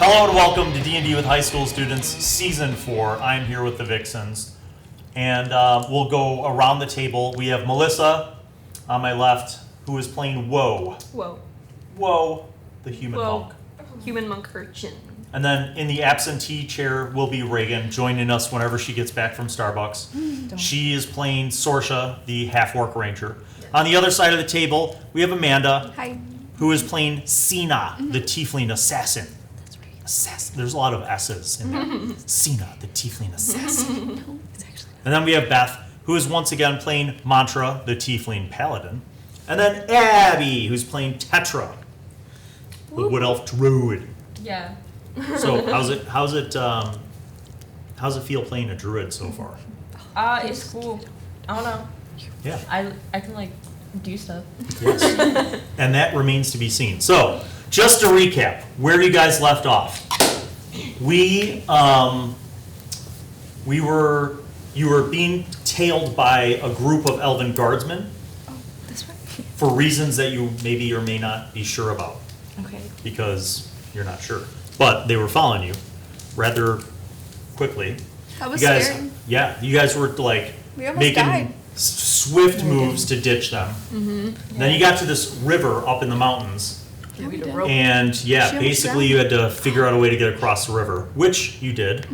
Hello and welcome to D&D with High School Students, Season 4. I'm here with the Vixens. And we'll go around the table. We have Melissa on my left, who is playing Woe. Woe, the human monk. Human monk urchin. And then in the absentee chair will be Reagan, joining us whenever she gets back from Starbucks. She is playing Sorshe, the half-orc ranger. On the other side of the table, we have Amanda, Hi. who is playing Sina, the tiefling assassin. Assassin. There's a lot of S's in there. Sina, the tiefling assassin. No, it's actually not. And then we have Beth, who is once again playing Mantra, the tiefling paladin. And then Abby, who's playing Tetra, the wood elf druid. Yeah. So how's it feel playing a druid so far? It's cool. I don't know. Yeah. I can like do stuff. Yes. And that remains to be seen. So, just to recap, where you guys left off. You were being tailed by a group of elven guardsmen Oh, that's right. for reasons that you maybe or may not be sure about, Okay. because you're not sure. But they were following you rather quickly. That was You guys, scary. yeah, you guys were like We almost making died. swift moves to ditch them. Then you got to this river up in the mountains. Yeah, we did. And yeah, She almost basically drowned. you had to figure out a way to get across the river, which you did.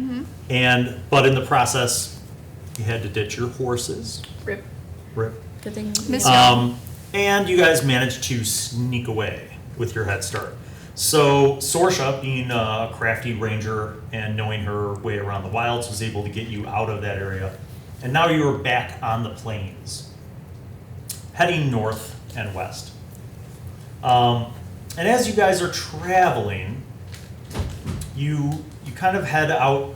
But in the process, you had to ditch your horses. Rip. Rip. Good thing. Miss y'all. And you guys managed to sneak away with your head start. So Sorshe, being a crafty ranger and knowing her way around the wilds, was able to get you out of that area. And now you are back on the plains, heading north and west. And as you guys are traveling, you kind of head out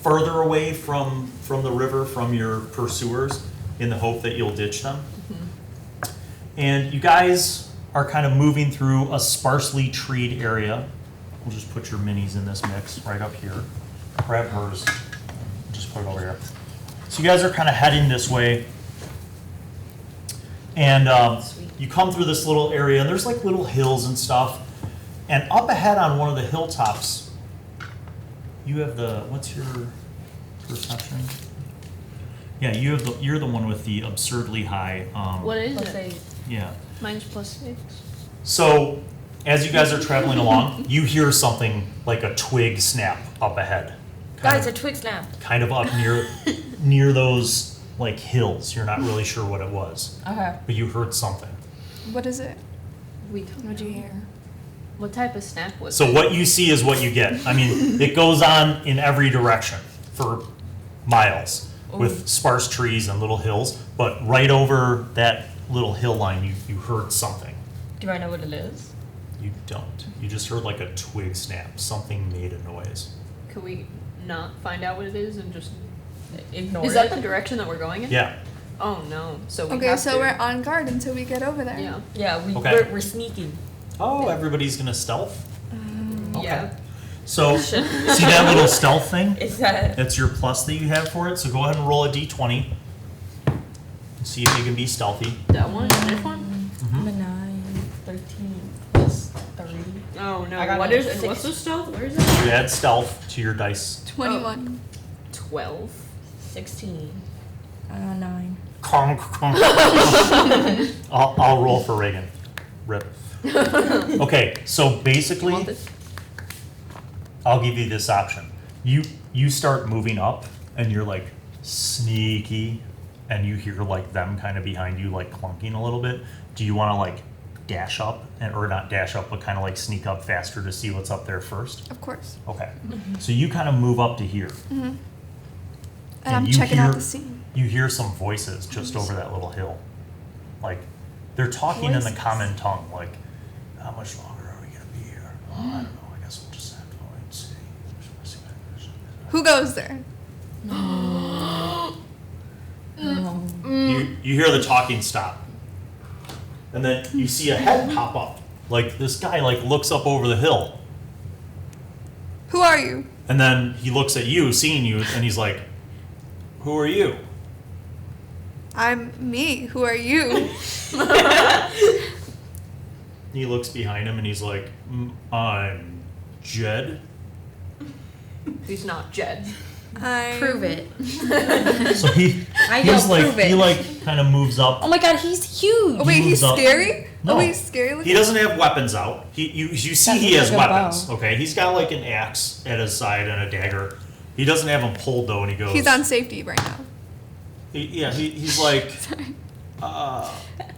further away from the river, from your pursuers, in the hope that you'll ditch them. And you guys are kind of moving through a sparsely treed area. We'll just put your minis in this mix right up here. Grab hers. Just put it over here. So you guys are kind of heading this way. And you come through this little area, and there's like little hills and stuff. And up ahead on one of the hilltops, you have what's your perception? Yeah, you're the one with the absurdly high. What is Let's it? say Yeah. Mine's +6. So as you guys are traveling along, you hear something like a twig snap up ahead. guys, a twig snap. Kind of up near those like hills. You're not really sure what it was, Okay. but you heard something. What is it? We don't What'd you know. hear? What type of snap was So it? what you see is what you get. I mean, it goes on in every direction for miles with sparse trees and little hills, but right over that little hill line, you heard something. Do I know what it is? You don't. You just heard like a twig snap. Something made a noise. Could we not find out what it is and just... Ignore Is it. that the direction that we're going in? Yeah. Oh no, so we Okay, have so to... we're on guard until we get over there. Yeah. Yeah, Okay. we're sneaking. Oh, everybody's gonna stealth? Okay. Yeah. So, see that little stealth thing? Is that? That's your plus that you have for it. So go ahead and roll a d20. See if you can be stealthy. That one? This one? I'm a 9, 13, plus 30. Oh no, I got what a is it? 6. What's the stealth? Where is it? You add stealth to your dice. 21. 12. 16. 9. Conk, conk. I'll roll for Reagan. Rip. Okay, so You basically, want this? I'll give you this option. You start moving up, and you're like sneaky, and you hear like them kind of behind you like clunking a little bit. Do you want to like dash up, or not dash up, but kind of like sneak up faster to see what's up there first? Of course. Okay. So you kind of move up to here. And And I'm you checking hear- out the scene. You hear some voices just over that little hill. Like, they're talking in the Voices. common tongue, like, how much longer are we going to be here? Oh, I don't know, I guess we'll just have to wait and see. Who goes there? You hear the talking stop. And then you see a head pop up. Like, this guy, like, looks up over the hill. Who are you? And then he looks at you, seeing you, and he's like, who are you? I'm me. Who are you? He looks behind him and he's like, I'm Jed. Who's not Jed? Prove it. So he's like, prove it. he like kind of moves up. Oh my god, he's huge. Oh, wait, he's moves up. scary? No. Oh, he's scary looking? He doesn't have weapons out. You see he has Doesn't look like a weapons, okay? He's got like an axe at his side and a dagger. He doesn't have them pulled though, and he goes... He's on safety right now. He's like,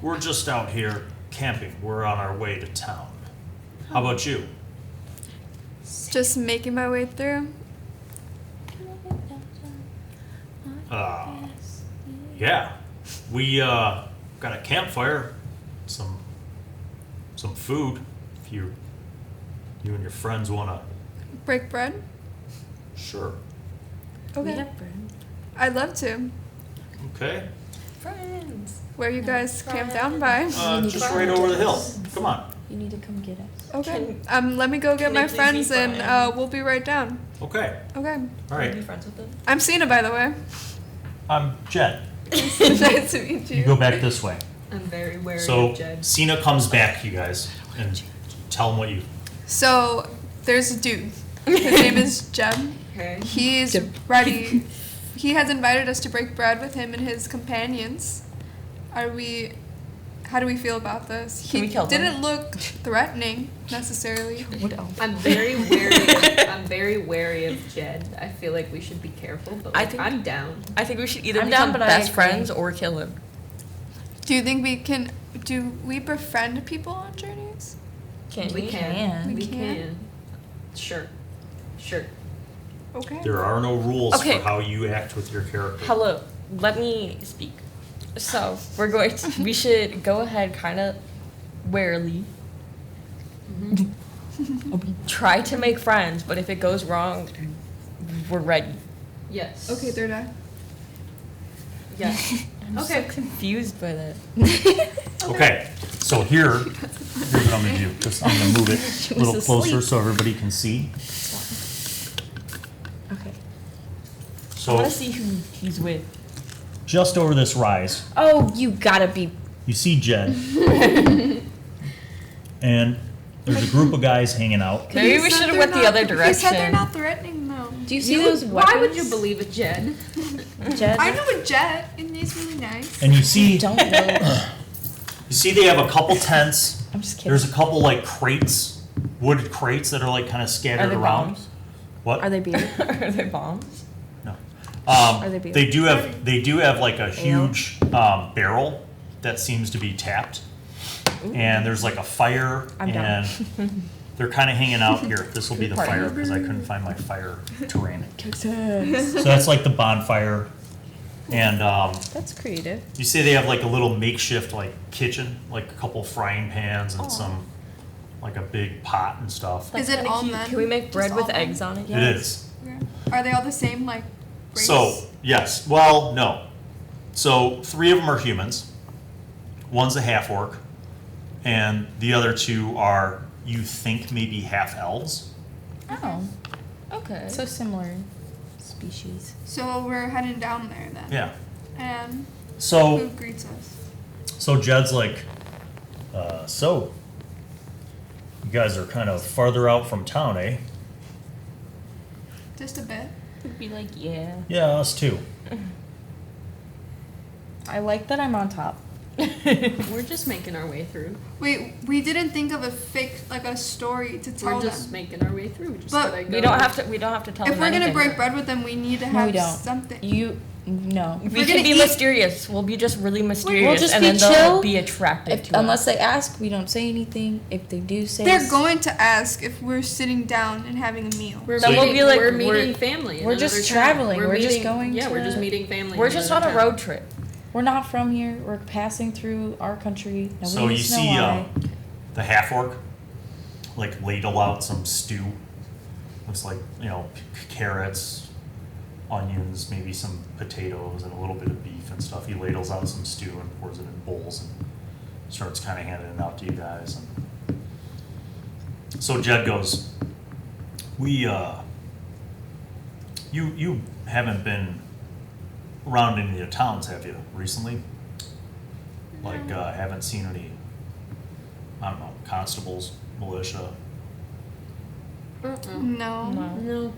we're just out here camping. We're on our way to town. How about you? Just making my way through. Yeah. We got a campfire, some food. If you and your friends wanna... Break bread? Sure. We Okay. have friends. I'd love to. Okay. Friends. Where you guys camp down by? Just right over the hill. Come on. You need to come get us. Okay. Let me go get can my I please friends meet and Brian? we'll be right down. Okay. Okay. All Are you right. friends with them? I'm Sina, by the way. I'm Jen. Nice to meet you. You go back this way. I'm very wary So of Jed. Sina comes back, you guys, and tell him what you... So, there's a dude. His name is Jem. Okay. He's ready. He has invited us to break bread with him and his companions. How do we feel about this? Can He we kill them? didn't look threatening necessarily. What else? I'm very wary of Jed. I feel like we should be careful, but I like, think- I'm down. I think we should either I'm down, become but I best agree. friends or kill him. Do you think do we befriend people on journeys? We can. We We can? can. Sure. Okay. There are no rules Okay. for how you act with your character. Hello, let me speak. So we should go ahead kind of warily. Try to make friends, but if it goes wrong, we're ready. Yes. Okay, third eye. Yes. I'm Okay. so confused by that. Okay, so here's what I'm gonna do. Just, I'm gonna move it a little was closer asleep. so everybody can see. Okay. I So want to see who he's with. just over this rise, Oh, you gotta be. you see Jen. And there's a group of guys hanging out. Maybe we should have went the other He said they're direction. not threatening though. Do you see those weapons? Why would you believe a Jed? Jed? I know a jet, and he's really nice. And you see don't know. they have a couple tents. I'm just kidding. There's a couple like crates, wood crates that are like kind of Are scattered they around. bombs? What? Are they beer? Are they bombs? No. Are they beer? They do have like a huge barrel that seems to be tapped, and there's like a fire, I'm down. and they're kind of hanging out here. This will be the Party. fire because I couldn't find my fire terrain. Texas. So that's like the bonfire, and That's creative. you see they have like a little makeshift like kitchen, like a couple frying pans and some like a big pot and stuff. Is it Kinda all cute. men? Can we make Just bread all with men? eggs on it? It is. Okay. Are they all the same, like, race? So, yes. Well, no. So, 3 of them are humans. One's a half-orc. And the other 2 are, you think, maybe half-elves. Oh, Okay. so similar species. So we're heading down there then. Yeah. And who So, greets us? Jed's like, so, you guys are kind of farther out from town, eh? Just a bit. Would be like, yeah. Yeah, us too. I like that I'm on top. We're just making our way through. Wait, we didn't think of a fake, like a story to tell We're just them. making our way through. We just But gotta go. We don't have to. We don't have to tell If them we're gonna anything. break bread with them, we need to No, have we don't. something. No. We We're can gonna be eat- mysterious. We'll be just really mysterious, just and be then they'll chill. be attracted If, to unless us. they ask, we don't say anything. If they do say, They're going to ask if we're sitting down and having a meal. We're So meeting, we'll be like, we're we're- meeting family. in we're just another traveling. town. We're just meeting, going Yeah, we're to- just meeting family. We're in just on another a town. road trip. we're not from here. We're passing through our country. Nobody So you needs to know see why. the half-orc, like, ladle out some stew. Looks like, carrots, onions, maybe some potatoes, and a little bit of beef and stuff. He ladles out some stew and pours it in bowls and starts kind of handing it out to you guys. And so Jed goes, you haven't been around any of the towns, have you, recently? Like, haven't seen any, I don't know, constables, militia? No. No.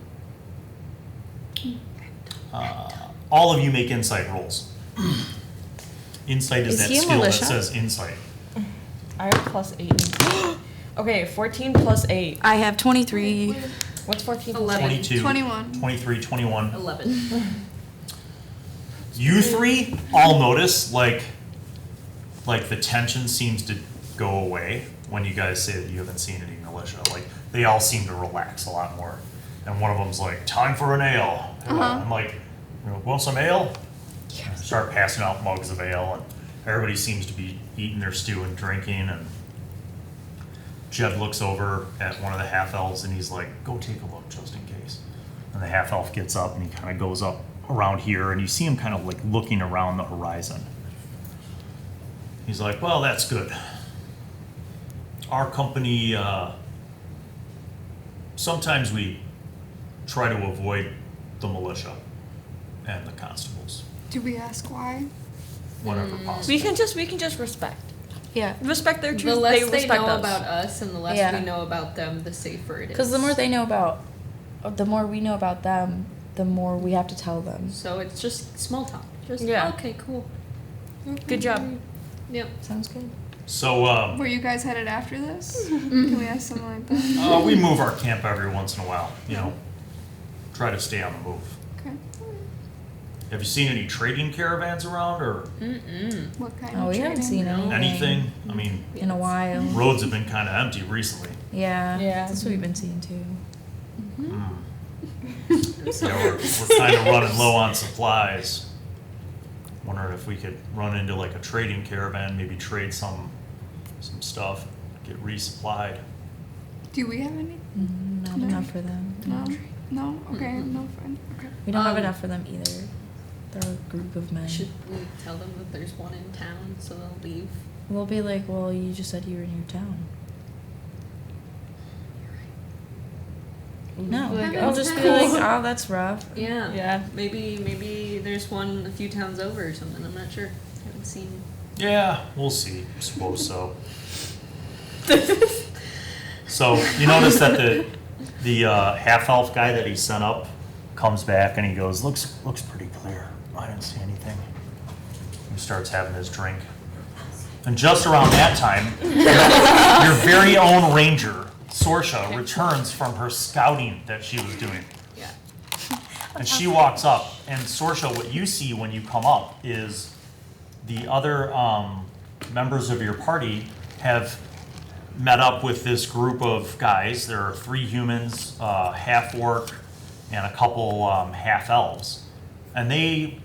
All of you make insight rolls. Insight is Is that he a skill that militia? says insight. I have +8. Okay, 14 + 8. I have 23. What's 14 + 11. 8? 22, 21. 23, 21. 11. You three all notice, like the tension seems to go away when you guys say that you haven't seen any militia. Like, they all seem to relax a lot more. And one of them's like, time for an ale. And I'm like, want some ale? And start passing out mugs of ale, and everybody seems to be eating their stew and drinking. And Jed looks over at one of the half-elves and he's like, go take a look just in case. And the half-elf gets up and he kind of goes up around here, and you see him kind of like looking around the horizon. He's like, well, that's good. Our company, sometimes we try to avoid the militia and the constables Do we ask why? whenever possible. We can just respect. Yeah. Respect their The truth. less They they respect know us. about us and the less Yeah. we know about them, the safer it is. Because the more they know about, the more we know about them, the more we have to tell them. So it's just small talk. Just, Yeah. okay, cool. Good job. Yep. Sounds good. So Were you guys headed after this? Can we ask something like that? we move our camp every once in a while, you know, try to stay on the move. Okay. Have you seen any trading caravans around or What kind Oh, of we haven't trading? seen anything. anything? I mean, In a while. roads have been kind of empty recently. Yeah. Yeah. That's what we've been seeing too. Yeah, we're kind of running low on supplies. Wondering if we could run into like a trading caravan, maybe trade some stuff, get resupplied. Do we have any? Not No. enough for them. No. No. Okay. No. Fine. Okay. We don't have Um, enough for them either. They're a group of men. Should we tell them that there's one in town so they'll leave? We'll be like, well, you just said you were in your town. No, Like, I'll it's just be cool. like, oh, that's rough. Yeah. Yeah. Maybe there's one a few towns over or something. I'm not sure. Haven't seen. Yeah, we'll see. Suppose so. So you notice that the half elf guy that he sent up comes back and he goes, looks pretty clear. I didn't see anything. He starts having his drink. And just around that time, your very own ranger, Sorshe, returns from her scouting that she was doing. Yeah. And she walks up, and Sorshe, what you see when you come up is the other members of your party have met up with this group of guys. There are 3 humans, half-orc, and a couple half-elves. And they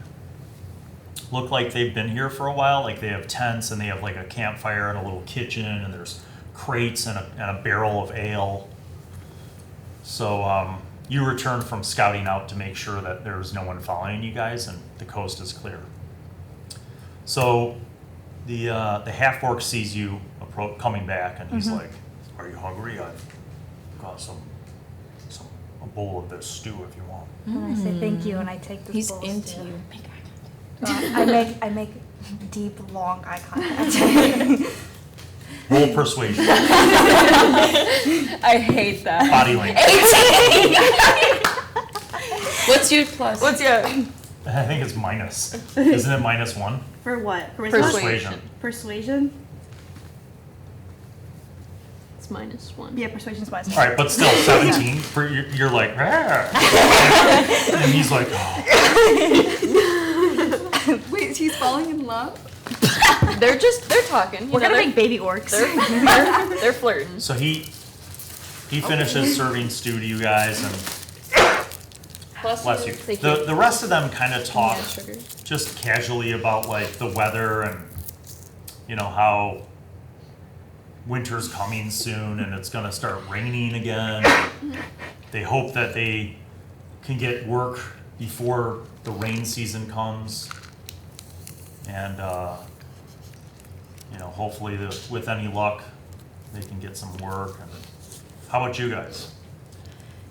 look like they've been here for a while. Like they have tents, and they have like a campfire and a little kitchen, and there's crates and a barrel of ale. So you return from scouting out to make sure that there's no one following you guys and the coast is clear. So the half-orc sees you coming back, and he's like, "Are you hungry? I've got a bowl of this stew if you want." And I say thank you, and I take this He's bowl into still. you. I make deep, long eye contact. Roll persuasion, I hate that. body language. What's your plus? What's your I think it's minus. Isn't it -1? For what? Charisma? Persuasion. Persuasion? It's -1. Yeah, persuasion's wise. All right, but still 17. You're like, "Ah." And he's like, "Oh." Wait, he's falling in love? They're talking. We're gonna make baby orcs. They're flirting. So he finishes serving stew to you guys, and bless you. Thank The rest of them kind of talk Yeah, sugar. just casually about like the weather and you know how winter's coming soon and it's gonna start raining again. They hope that they can get work before the rain season comes, and you know, hopefully with any luck they can get some work. And how about you guys?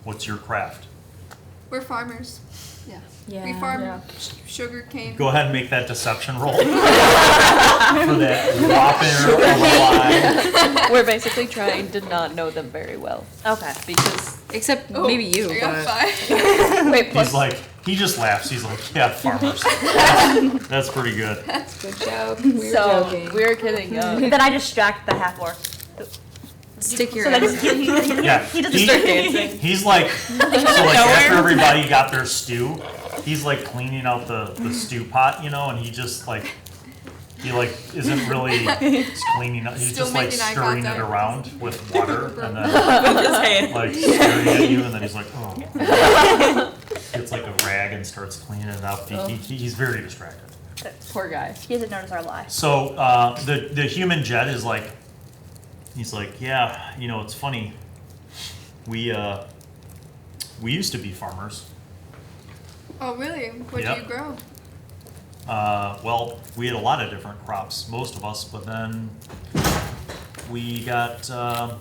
What's your craft? We're farmers. Yeah. Yeah. We farm Yeah. sugar cane. Go ahead and make that deception roll for that whopper of a lie. We're basically trying to not know them very well Okay. because Except Oh, maybe you. I got But 5. wait plus He's like, He just laughs. He's like, yeah, farmers. That's pretty good. That's a good joke. We were So joking. we're kidding. Then I distract the half orc. Stick your So that ass. Yeah. he doesn't start dancing. He's like, so like after everybody got their stew, he's like cleaning out the stew pot, you know, and he just like, he like isn't really cleaning up. He's Still just like making eye stirring it contact. around with water and then Saying. like staring at you, and then he's like, oh. Gets like a rag and starts cleaning it up. He's very distracted. Poor guy. He doesn't notice our lie. So the human jet is like, he's like, yeah, you know, it's funny. We used to be farmers. Oh, really? What Yep. do you grow? Well, we had a lot of different crops, most of us, but then we got, how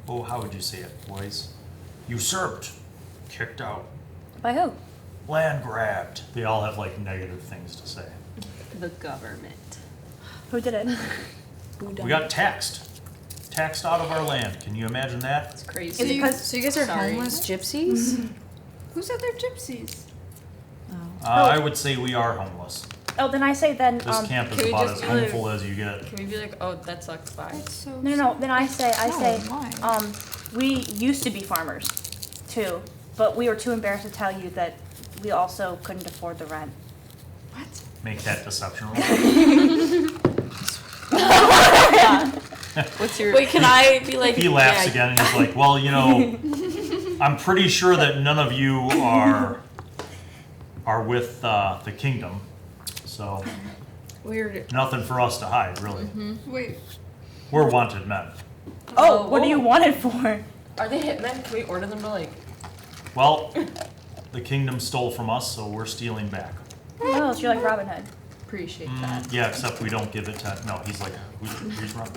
would you say it, boys? Usurped, kicked out, By who? land grabbed. They all have like negative things to say. The government. Who did it? We got taxed out of our land. Can you imagine that? It's So crazy. Is it you, 'cause- so you guys are Sorry. homeless gypsies? Who said they're gypsies? I would say we are homeless. Oh, then I say then. This camp is can we about just as do like- homeful as you get. Can we be like, oh, that sucks, bye? That's so No. Then I say why? we used to be farmers, too, but we were too embarrassed to tell you that we also couldn't afford the rent. What? Make that deception roll. What's your? Wait, can I be like? He laughs yeah, again and he's like, well, you know, I'm pretty sure that none of you are with the kingdom, so Weird. nothing for us to hide, really. Wait. We're wanted men. Oh, what do you want it for? Are they hitmen? Can we order them to like? Well, the kingdom stole from us, so we're stealing back. Oh, so you're like Robin Hood. Appreciate that. Yeah, except we don't give it to, no, he's like, he's wrong.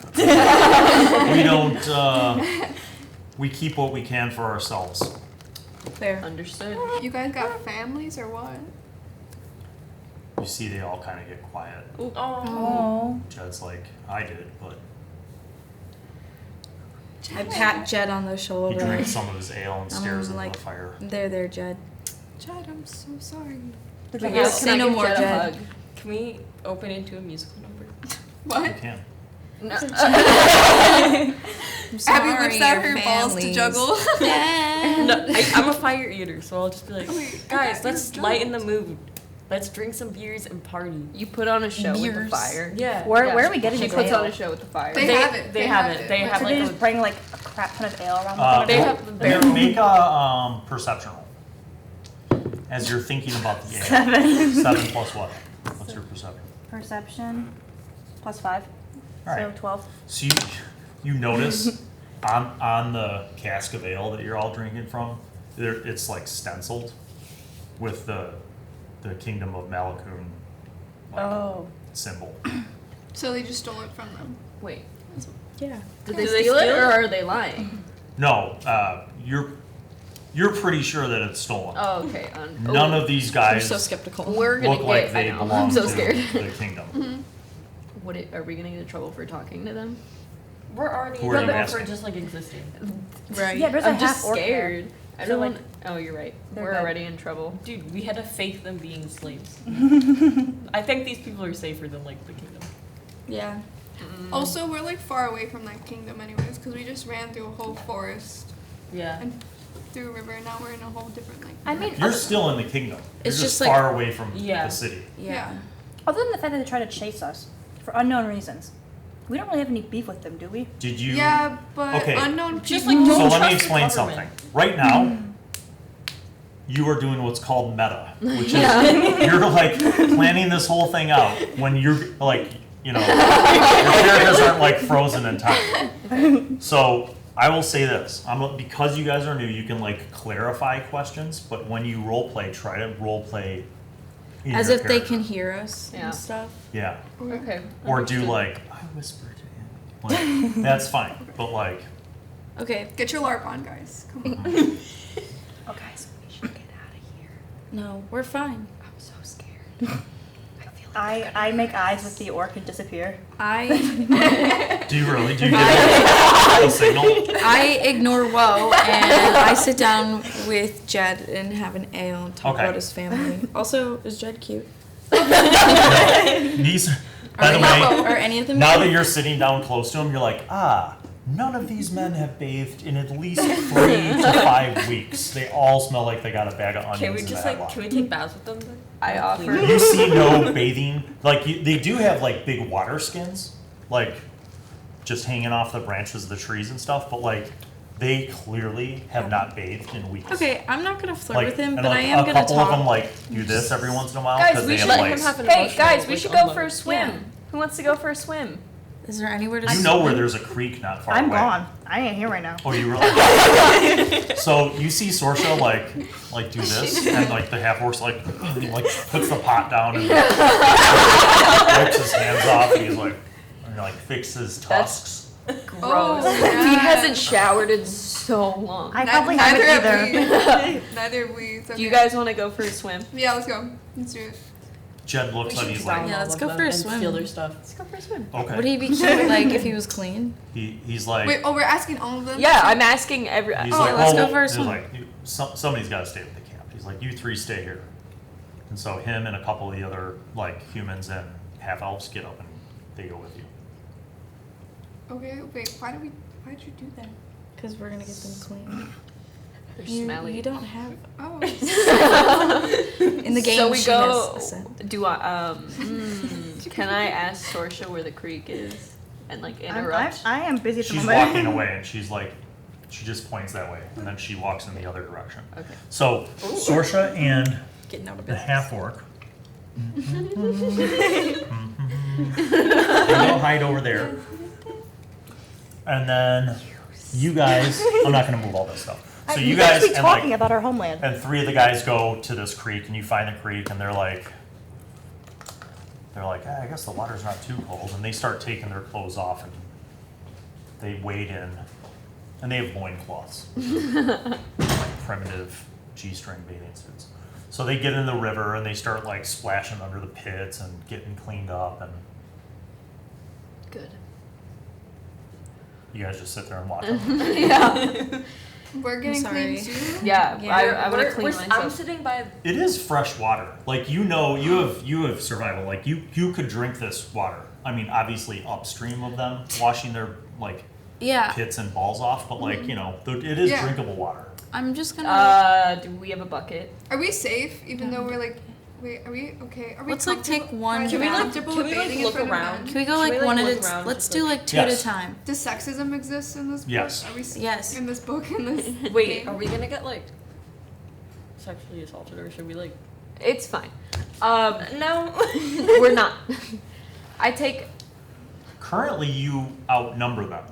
We don't, we keep what we can for ourselves. There. Understood. You guys got families or what? You see, they all kind of get quiet. Oh. Jed's like, I did, but I pat Jed on the he shoulder. drinks some of his ale and stares into like, the fire. There, Jed. Chad, I'm so sorry. Did Wait, you yeah. have- Say no more, Jed. Jed. Can we open into a musical number? You What? can. No. Abby whips out her balls to juggle. No, I'm a fire eater, so I'll just be like, Wait, I guys, thought let's you lighten the don't. mood. Let's drink some beers and party. You put on a show with the Beers. fire. Yeah. Where are we getting She this puts ale? on a show with the fire. They have it. They have it. They have So like they a, just bring like a crap ton of ale around with They them? have the barrel. Make a perception roll. As you're thinking about the ale. 7 plus what? What's your perception? Perception plus 5. All right. So 12. So you notice on the cask of ale that you're all drinking from, it's like stenciled with the Kingdom of Malakun symbol. So they just stole it from them. Wait. Yeah. Did Do they they steal it steal or it? are they lying? No, you're pretty sure that it's stolen. Oh, okay. None of these I'm guys so skeptical. We're gonna look like get. they I know. belong I'm so to scared. the kingdom. Are we gonna get in trouble for talking to them? We're already Who are in you trouble asking? for just like existing. Right. Yeah, there's a I'm just half orc there. scared. I So, don't like, want. Oh, you're right. they're We're good. already in trouble. Dude, we had to fake them being slaves. I think these people are safer than like the kingdom. Yeah. Also, we're like far away from that kingdom anyways, because we just ran through a whole forest Yeah. and through a river, and now we're in a whole different like. I mean, You're still in the kingdom. You're It's just just like- far away from Yeah. the city. Yeah. other than the fact that they try to chase us for unknown reasons, we don't really have any beef with them, do we? Did you? Yeah, but Okay. unknown Just people. like So Don't let me trust the explain government. something. Right now, you are doing what's called meta, which is you're like planning this whole thing out when you're like, you know, your characters aren't like frozen in time. So I will say this: because you guys are new, you can like clarify questions, but when you role play, try to role play in As your if they character. can hear us Yeah. and stuff. Yeah, Okay. or do understood. like I whispered to him. Like, that's fine, but like. Okay. Get your LARP on, guys. Come on. Oh, guys, we should get out of here. No, we're fine. I'm so scared. I feel I make eyes with the orc and disappear. Do you really? Do you get a signal? I ignore Woe and I sit down with Jed and have an ale and talk Okay. about his family. Also, is Jed cute? These, by the way, Are any of them now cute? that you're sitting down close to him, you're like, none of these men have bathed in at least 3 to 5 weeks. They all smell like they got a bag of onions Can we in just the like, headlock. can we take baths with them then? I offer. You see no bathing, like they do have like big water skins, like just hanging off the branches of the trees and stuff, but like they clearly have not bathed in weeks. Okay, I'm not gonna flirt Like, with him, and but like I am a gonna couple of them talk. like do this every once in a while Guys, because we they should have let like him have an Hey, emotional, guys, we like, should go for a unload. swim. Yeah. Who wants to go for a swim? Is there anywhere to you know where there's a creek not far I'm away. gone. I ain't here right now. Oh, you really? So you see Sorshe like do this, and like the half orc's like he like puts the pot down and wipes his hands off, and he's like fixes tusks. Gross. Oh, He yeah. hasn't showered in so long. I probably haven't neither either. have we. Neither have we. It's Do you okay. guys want to go for a swim? Yeah, let's go. Let's do it. Jed looks and he's like, Yeah, let's go for a swim. Steal their stuff. Let's go for a swim. okay. Would he be cute, like, if he was clean? He's like, Wait, we're asking all of them? Yeah, I'm asking every. he's Oh, like, let's well, go for a he's swim. like, somebody's got to stay with the camp. He's like, you 3 stay here, and so him and a couple of the other like humans and half elves get up and they go with you. Okay, wait, why did you do that? Because we're gonna get them clean. They're You smelly. don't have. Oh. In the game, So we she go. has a scent. Do I? Can I ask Sorshe where the creek is and like interrupt? I am busy at the She's moment. walking away and she's like, she just points that way, and then she walks in the other direction. Okay. So Sorshe and Getting out of the business. half orc. They'll hide over there. And then you guys, I'm not gonna move all this stuff. So you guys be and talking like, about our homeland. and 3 of the guys go to this creek, and you find the creek, and they're like, I guess the water's not too cold, and they start taking their clothes off, and they wade in, and they have loincloths, like primitive G-string bathing suits. So they get in the river, and they start like splashing under the pits and getting cleaned up, and Good. you guys just sit there and watch them. Yeah. We're getting sorry. clean too? Yeah. Yeah. I want to clean I'm myself. sitting by. It is fresh water. Like, you know, you have survival. Like, you could drink this water. I mean, obviously upstream of them washing their like Yeah, pits and balls off, but like, you know, it is Yeah. drinkable water. I'm just gonna. Do we have a bucket? Are we safe even though we're like, wait, are we okay? Are we Let's, like, comfortable- take one- are Can we, like, comfortable can with we, like, bathing in look front of around? men? Can we go Should like we, like, one at look a around Let's just, do like- like 2 Yes. at a time. Does sexism exist in this book? Yes. Are we Yes. in this book in this Wait, game? are we gonna get like sexually assaulted, or should we like? It's fine. No. We're not. I take. Currently, you outnumber them.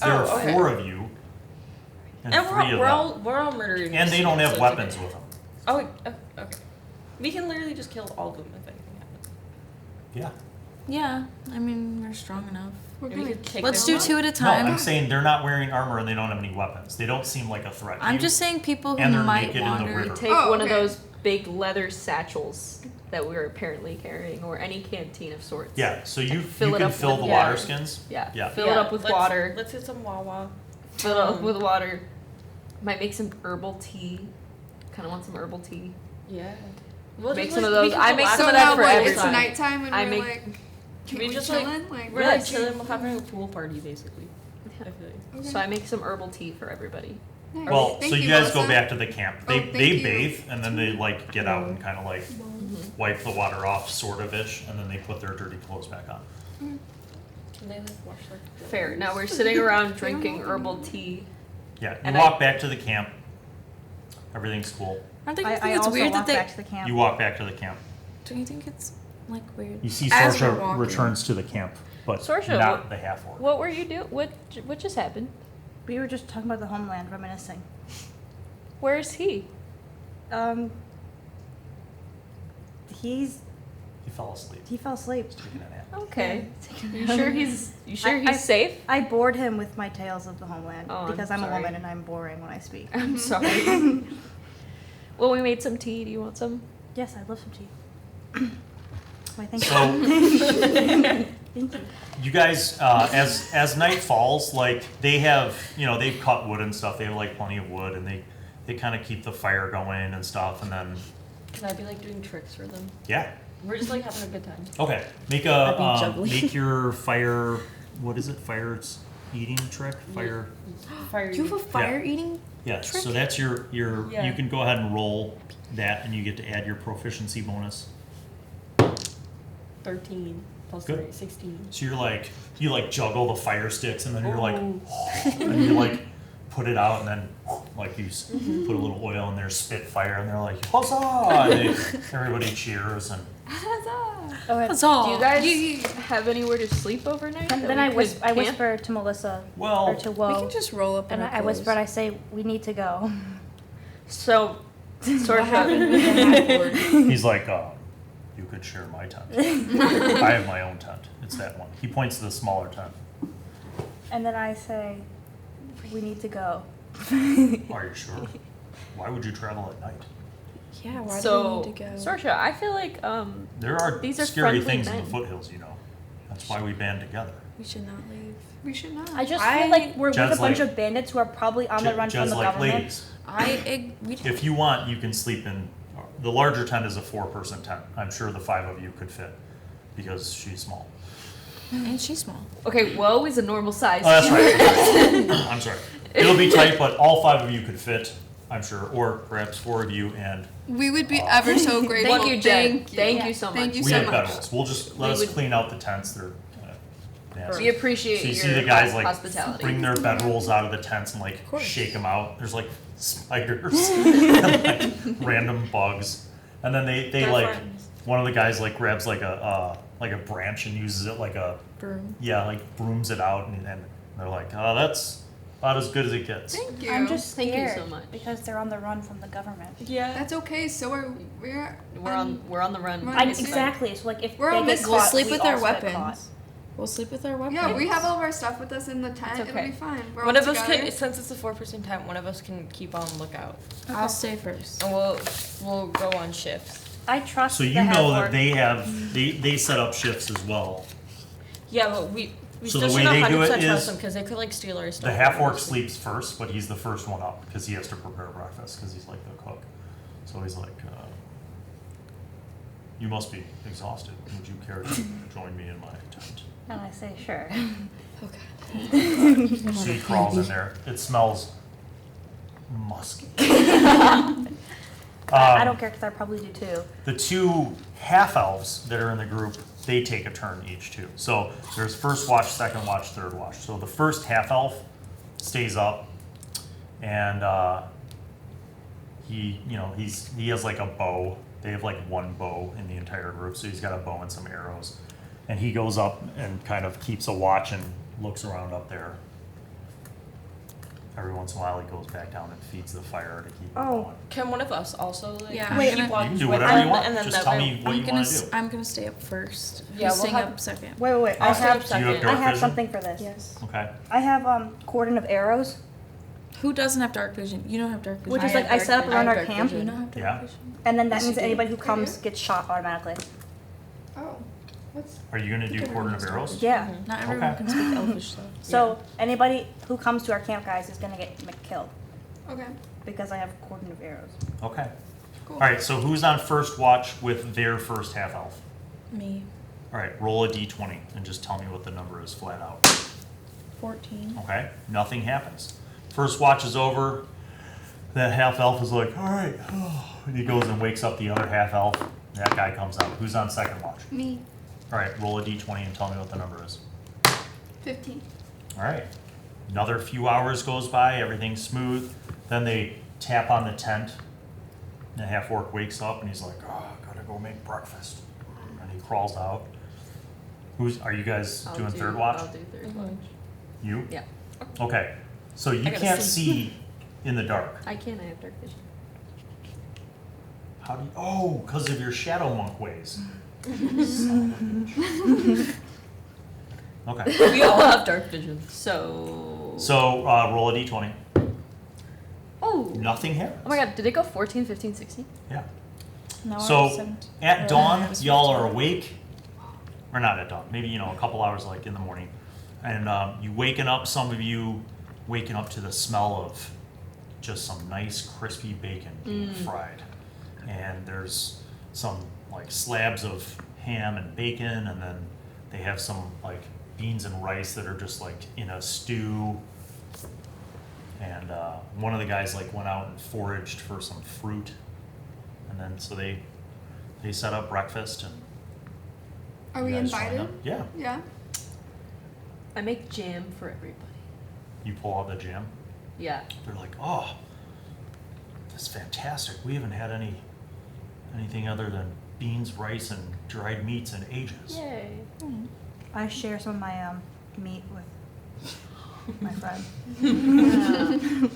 There Oh, are okay. 4 of you and And 3 we're, of we're them. all we're all murdering. And they don't have so it's weapons okay. with them. Oh, okay. We can literally just kill all of them if anything happens. Yeah. Yeah, I mean we're strong enough. We're Maybe we gonna could take Let's them do out. 2 at a No, time. I'm saying they're not wearing armor and they don't have any weapons. They don't seem like a threat to I'm you. just saying people who And they're might naked in the wander. river. Take Oh, one of okay. those big leather satchels that we were apparently carrying, or any canteen of sorts. Yeah, so you Fill it can up fill with the water. water skins. Yeah. Yeah. Fill it up with water. Let's hit some Wawa. Fill it up with water. Might make some herbal tea. Kind of want some herbal tea. Yeah. We'll Make just, some of we those. can I go make back some So of to that now for what? every It's time. nighttime and I we're make- like, Can we we just chilling? like We're we're like like- chilling? We're having a pool party basically. I feel like. okay. So I make some herbal tea for everybody. Nice. Well, Thank so you guys go Melissa. back to the camp. Oh, They thank they you. bathe and then they like get out and kind of like wipe the water off, sort of ish, and then they put their dirty clothes back on. Can they like wash like? Fair. Now we're sitting around drinking herbal tea. Yeah, you And walk back to the camp. Everything's cool. Don't you I think it's also weird walk that they? back to the camp. You walk back to the camp. Don't you think it's like weird? You see As we're Sorshe walking. returns to the camp, but Sorshe, not what- the half orc. What were you doing? What just happened? We were just talking about the homeland, reminiscing. Where's he? He fell asleep. fell asleep. Taking a nap. Okay. You sure he's I- safe? I bored him with my tales of the homeland Oh, I'm because I'm a sorry. woman and I'm boring when I speak. I'm sorry. Well, we made some tea. Do you want some? Yes, I love some tea. why thank you. So Thank you. you guys, as night falls, like they have, they've cut wood and stuff. They have like plenty of wood, and they kind of keep the fire going and stuff. And then Can I be like doing tricks for them? yeah, We're just like having a good time. okay. Make I'd be juggling. make your fire. What is it? Fire's eating trick. Fire. Fire. You have a fire eating? Yes. Trick? So that's your. Yeah. You can go ahead and roll that, and you get to add your proficiency bonus. 13 plus Good. 3, 16. So you juggle the fire sticks, and then you're like, Oh. and you like put it out, and then like you put a little oil in there, spit fire, and they're like, huzzah! And everybody cheers, and Okay. That's all. Do you guys have anywhere to sleep overnight? And that then we I, could camp? whisper to Melissa, well, or to We Woe, can just roll up in and our I whisper clothes. and I say, we need to go. So, What happened Sorshe, with the half-orc? he's like, you could share my tent. I have my own tent. It's that one. He points to the smaller tent. And then I say, we need to go. Are you sure? Why would you travel at night? Yeah, why do we so need to go? Sorshe, I feel like There are These are scary friendly things in men. the foothills, That's why we band together. We should not leave. We should not. I just I- feel like we're Jen's with a bunch like- of bandits who are probably on the run from Jen's the like, government. ladies, We if you want, you can sleep in. The larger tent is a 4-person tent. I'm sure the 5 of you could fit because she's small. and she's small. okay, Woe is a normal size. Oh, that's right. I'm sorry. It'll be tight, but all 5 of you could fit, I'm sure, or perhaps 4 of you, and We would be ever so grateful. Thank you, Jen. Thank you. Thank you so much. Thank you we so have much. bedrolls. We'll just let We us would- clean out the tents. They're kind of nasty. We appreciate So you your see the guys like hospitality. bring their bedrolls out of the tents and like course. shake them out. There's like spiders and like random bugs, and then they They're like friends. one of the guys like grabs like a branch and uses it like a Broom. like brooms it out, and they're like, oh, that's about as good as it gets. Thank you. I'm just Thank you scared so much. because they're on the run from the government. Yeah. That's okay. So are we. We're on the run. We're on I, the It's fine. exactly. So like if We're they all get missing- caught, We'll sleep we with our also get weapons. caught. We'll sleep with our weapons. Yeah, we have all of our stuff with us in the tent. It's It'll okay. be fine. We're One all of us together. can, since it's a 4-person tent, one of us can keep on lookout, I'll stay first. and we'll go on shifts. I trust. So the you know half-orc. that they set up shifts as well. Yeah, but we So still the way should they do 100% it trust is them because they could like steal our stuff. The half orc sleeps first, but he's the first one up because he has to prepare breakfast because he's like the cook. So he's like, you must be exhausted. Would you care to join me in my tent? And I say sure. Okay. So he crawls in there. It smells musky. I don't care because I probably do too. The 2 half elves that are in the group, they take a turn each too. So there's first watch, second watch, third watch. So the first half elf stays up, and he has like a bow. They have like 1 bow in the entire group, so he's got a bow and some arrows. And he goes up and kind of keeps a watch and looks around up there. Every once in a while, he goes back down and feeds the fire to keep it Oh. going. Can one of us also like Yeah, keep Wait, You watch can do with whatever them, you want. and then Just that tell way- me what you want to do. I'm gonna stay up first. Yeah, Who's we'll staying have- up second? Wait. I'll I stay up have Do you second. have I dark have vision? something for this. Yes. Okay. I have cordon of arrows, Who doesn't have dark vision? You don't have dark vision. which is I like have I dark set up vision. around I our have dark camp, You vision. don't have dark Yeah. vision. and then that Yes, means you that do. anybody who comes do? gets shot automatically. Oh. What's. Are you going to do cordon of arrows? Yeah. Not everyone Okay. can speak Elvish though. So anybody who comes to our camp, guys, is gonna get killed Okay. because I have cordon of arrows. Okay. Cool. All right, so who's on first watch with their first half elf? Me. All right, roll a d20 and just tell me what the number is flat out. 14. Okay, nothing happens. First watch is over. That half elf is like, all right. And he goes and wakes up the other half elf. That guy comes out. Who's on second watch? Me. All right, roll a d20 and tell me what the number is. 15. All right. Another few hours goes by, everything's smooth. Then they tap on the tent. And the half orc wakes up and he's like, oh, gotta go make breakfast. And he crawls out. Are you guys I'll doing do- third watch? I'll do third watch. You? Yeah. Okay. So you gotta can't see. see in the dark. I can. I have dark vision. How do you? Oh, because of your shadow monk ways. Son of a bitch. Okay. We all have dark vision. So. So roll a d20. Oh. Nothing happens. Oh my god, did it go 14, 15, 16? Yeah. No, I So was 17. at Yeah, dawn, I was y'all 14. are awake or not at dawn, maybe, a couple hours like in the morning. And you some of you waking up to the smell of just some nice crispy bacon being fried. And there's some like slabs of ham and bacon, and then they have some like beans and rice that are just like in a stew. And one of the guys like went out and foraged for some fruit. And then so they set up breakfast and Are you we guys join invited? them. Yeah. Yeah. I make jam for everybody. You pull out the jam. Yeah. They're like, oh, that's fantastic. We haven't had anything other than beans, rice, and dried meats in ages. Yay. I share some of my meat with my friend.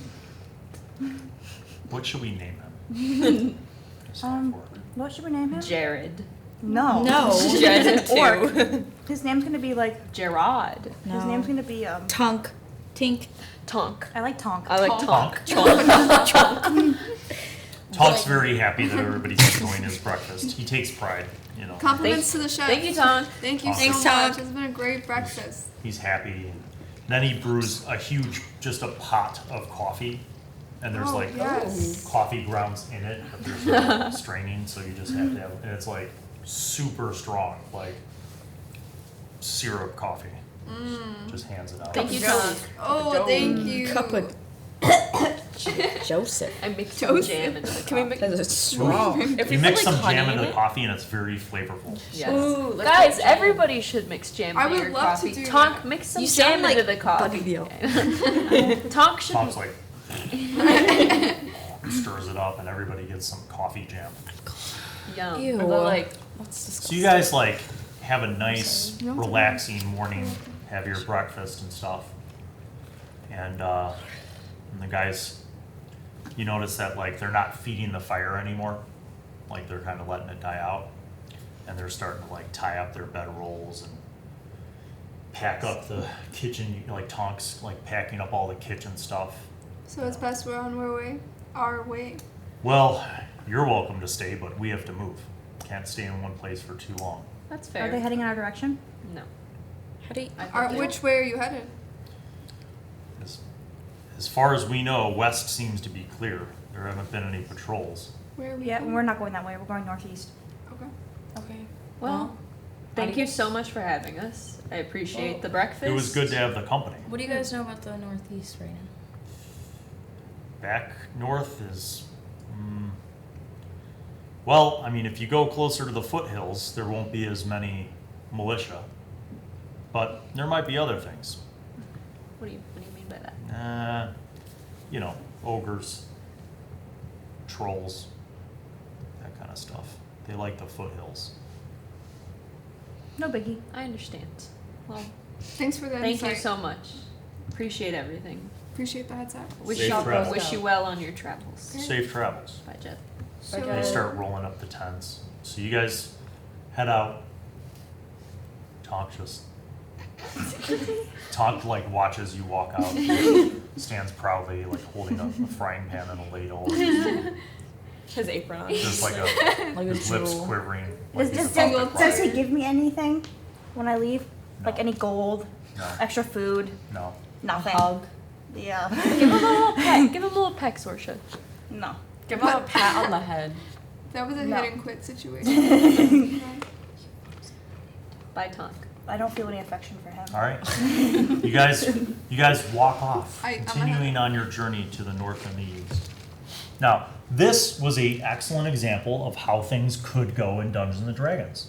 What should we name him? What should we name him? Jared. No. No. Jen Orc. too. His name's gonna be like. Gerard. His name's gonna be Tunk. Tink. Tonk. I like Tonk. I like Tonk. Tonk. Tonk's very happy that everybody's enjoying his breakfast. He takes pride, Compliments to the chef. Thank you, Tonk. Thank you so Thanks, much. Tonk. It's been a great breakfast. He's happy. And then he brews just a pot of coffee. And there's Oh, yes. coffee grounds in it, but there's no straining, so you just have to have, and it's like super strong, like syrup coffee. Just hands it out. Thank you, Tonk. Oh, thank you. Cup of Joseph. I mix some jam into the Can we make That is strong. if You we mix put, some like, honey jam in into the it? coffee and it's very flavorful. Yes. Ooh, let's Guys, make jam. everybody should mix jam I into would your love to coffee. do Tonk, that. mix some You jam sound into like the coffee. Buddy Deal. Tonk should. Tonk's like stirs it up and everybody gets some coffee jam. Yum. Ew. Or the, like, that's So disgusting. you guys like have a nice, No, it's okay. relaxing morning, have your breakfast and stuff. And the guys, you notice that like they're not feeding the fire anymore. Like they're kind of letting it die out. And they're starting to like tie up their bedrolls and pack up the kitchen, like Tonk's like packing up all the kitchen stuff. So it's best we're on our way. Well, you're welcome to stay, but we have to move. Can't stay in one place for too long. That's Are fair. they heading in our direction? No. How do you, Which way are you headed? As far as we know, west seems to be clear. There haven't been any patrols. Where are we Yeah, going? we're not going that way. We're going northeast. Okay. okay. Well, thank you adios. so much for having us. I appreciate the breakfast. It was good to have the company. What do you guys know about the Northeast right now? Back north is, well, I mean, if you go closer to the foothills, there won't be as many militia. But there might be other things. What do you mean by that? Ogres, trolls, that kind of stuff. They like the foothills. No biggie. I understand. Well, Thanks for the thank insight. you so much. Appreciate everying. Appreciate the heads up. Wish Safe you travels. wish you well on your travels. Safe travels. Bye, Jet. So, They start rolling up the tents. So you guys head out. Tonk like watches you walk out. Stands proudly like holding a frying pan and a ladle. His apron on. Just like Like a his lips jewel. quivering. Does, Like he's does, about to does, does cry. he give me anything when I leave? Like No. any gold, No, extra food, no. nothing. Hug. Yeah. Give him a little peck. Give him a little peck, Sorshe. No. Give him a pat on the head. that was a No. hit and quit situation. Bye, Tonk. I don't feel any affection for him. All right. You guys walk off, I'm continuing on your journey to the north and the east. Now, this was an excellent example of how things could go in Dungeons and Dragons.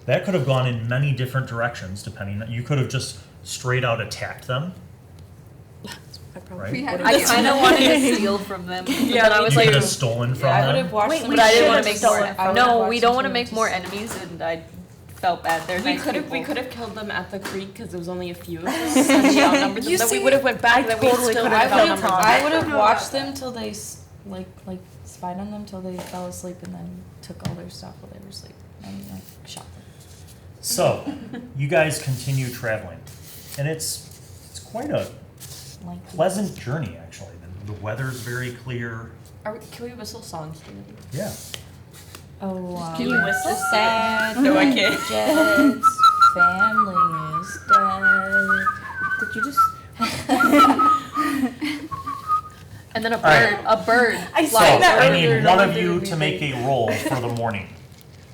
That could have gone in many different directions, depending. You could have just straight out attacked them, I probably right? We had I kind of wanted to steal from them. Yeah, but I was You like, could have stolen from I would them. have watched Wait, them. we but I didn't should want to have make more. stolen from No, them. we don't want to Watch make them more to enemies, and I felt bad. They're We nice could have people. killed them at the creek because there was only a few of us. And we outnumbered them. You Then we see, would have went back. I and then we totally still could would have have done outnumbered that. them. I would have know watched about them till they like spied on them till they fell asleep and then took all their stuff while they were asleep and like shot them. So, you guys continue traveling, and it's quite a Like pleasant journey actually. The weather's very clear. Can we whistle songs together? Yeah. oh Can you whistle? sad No, I can't. jets family is dead. Did you just? And then a right. bird I So, said that I earlier. need one of you to make a roll for the morning.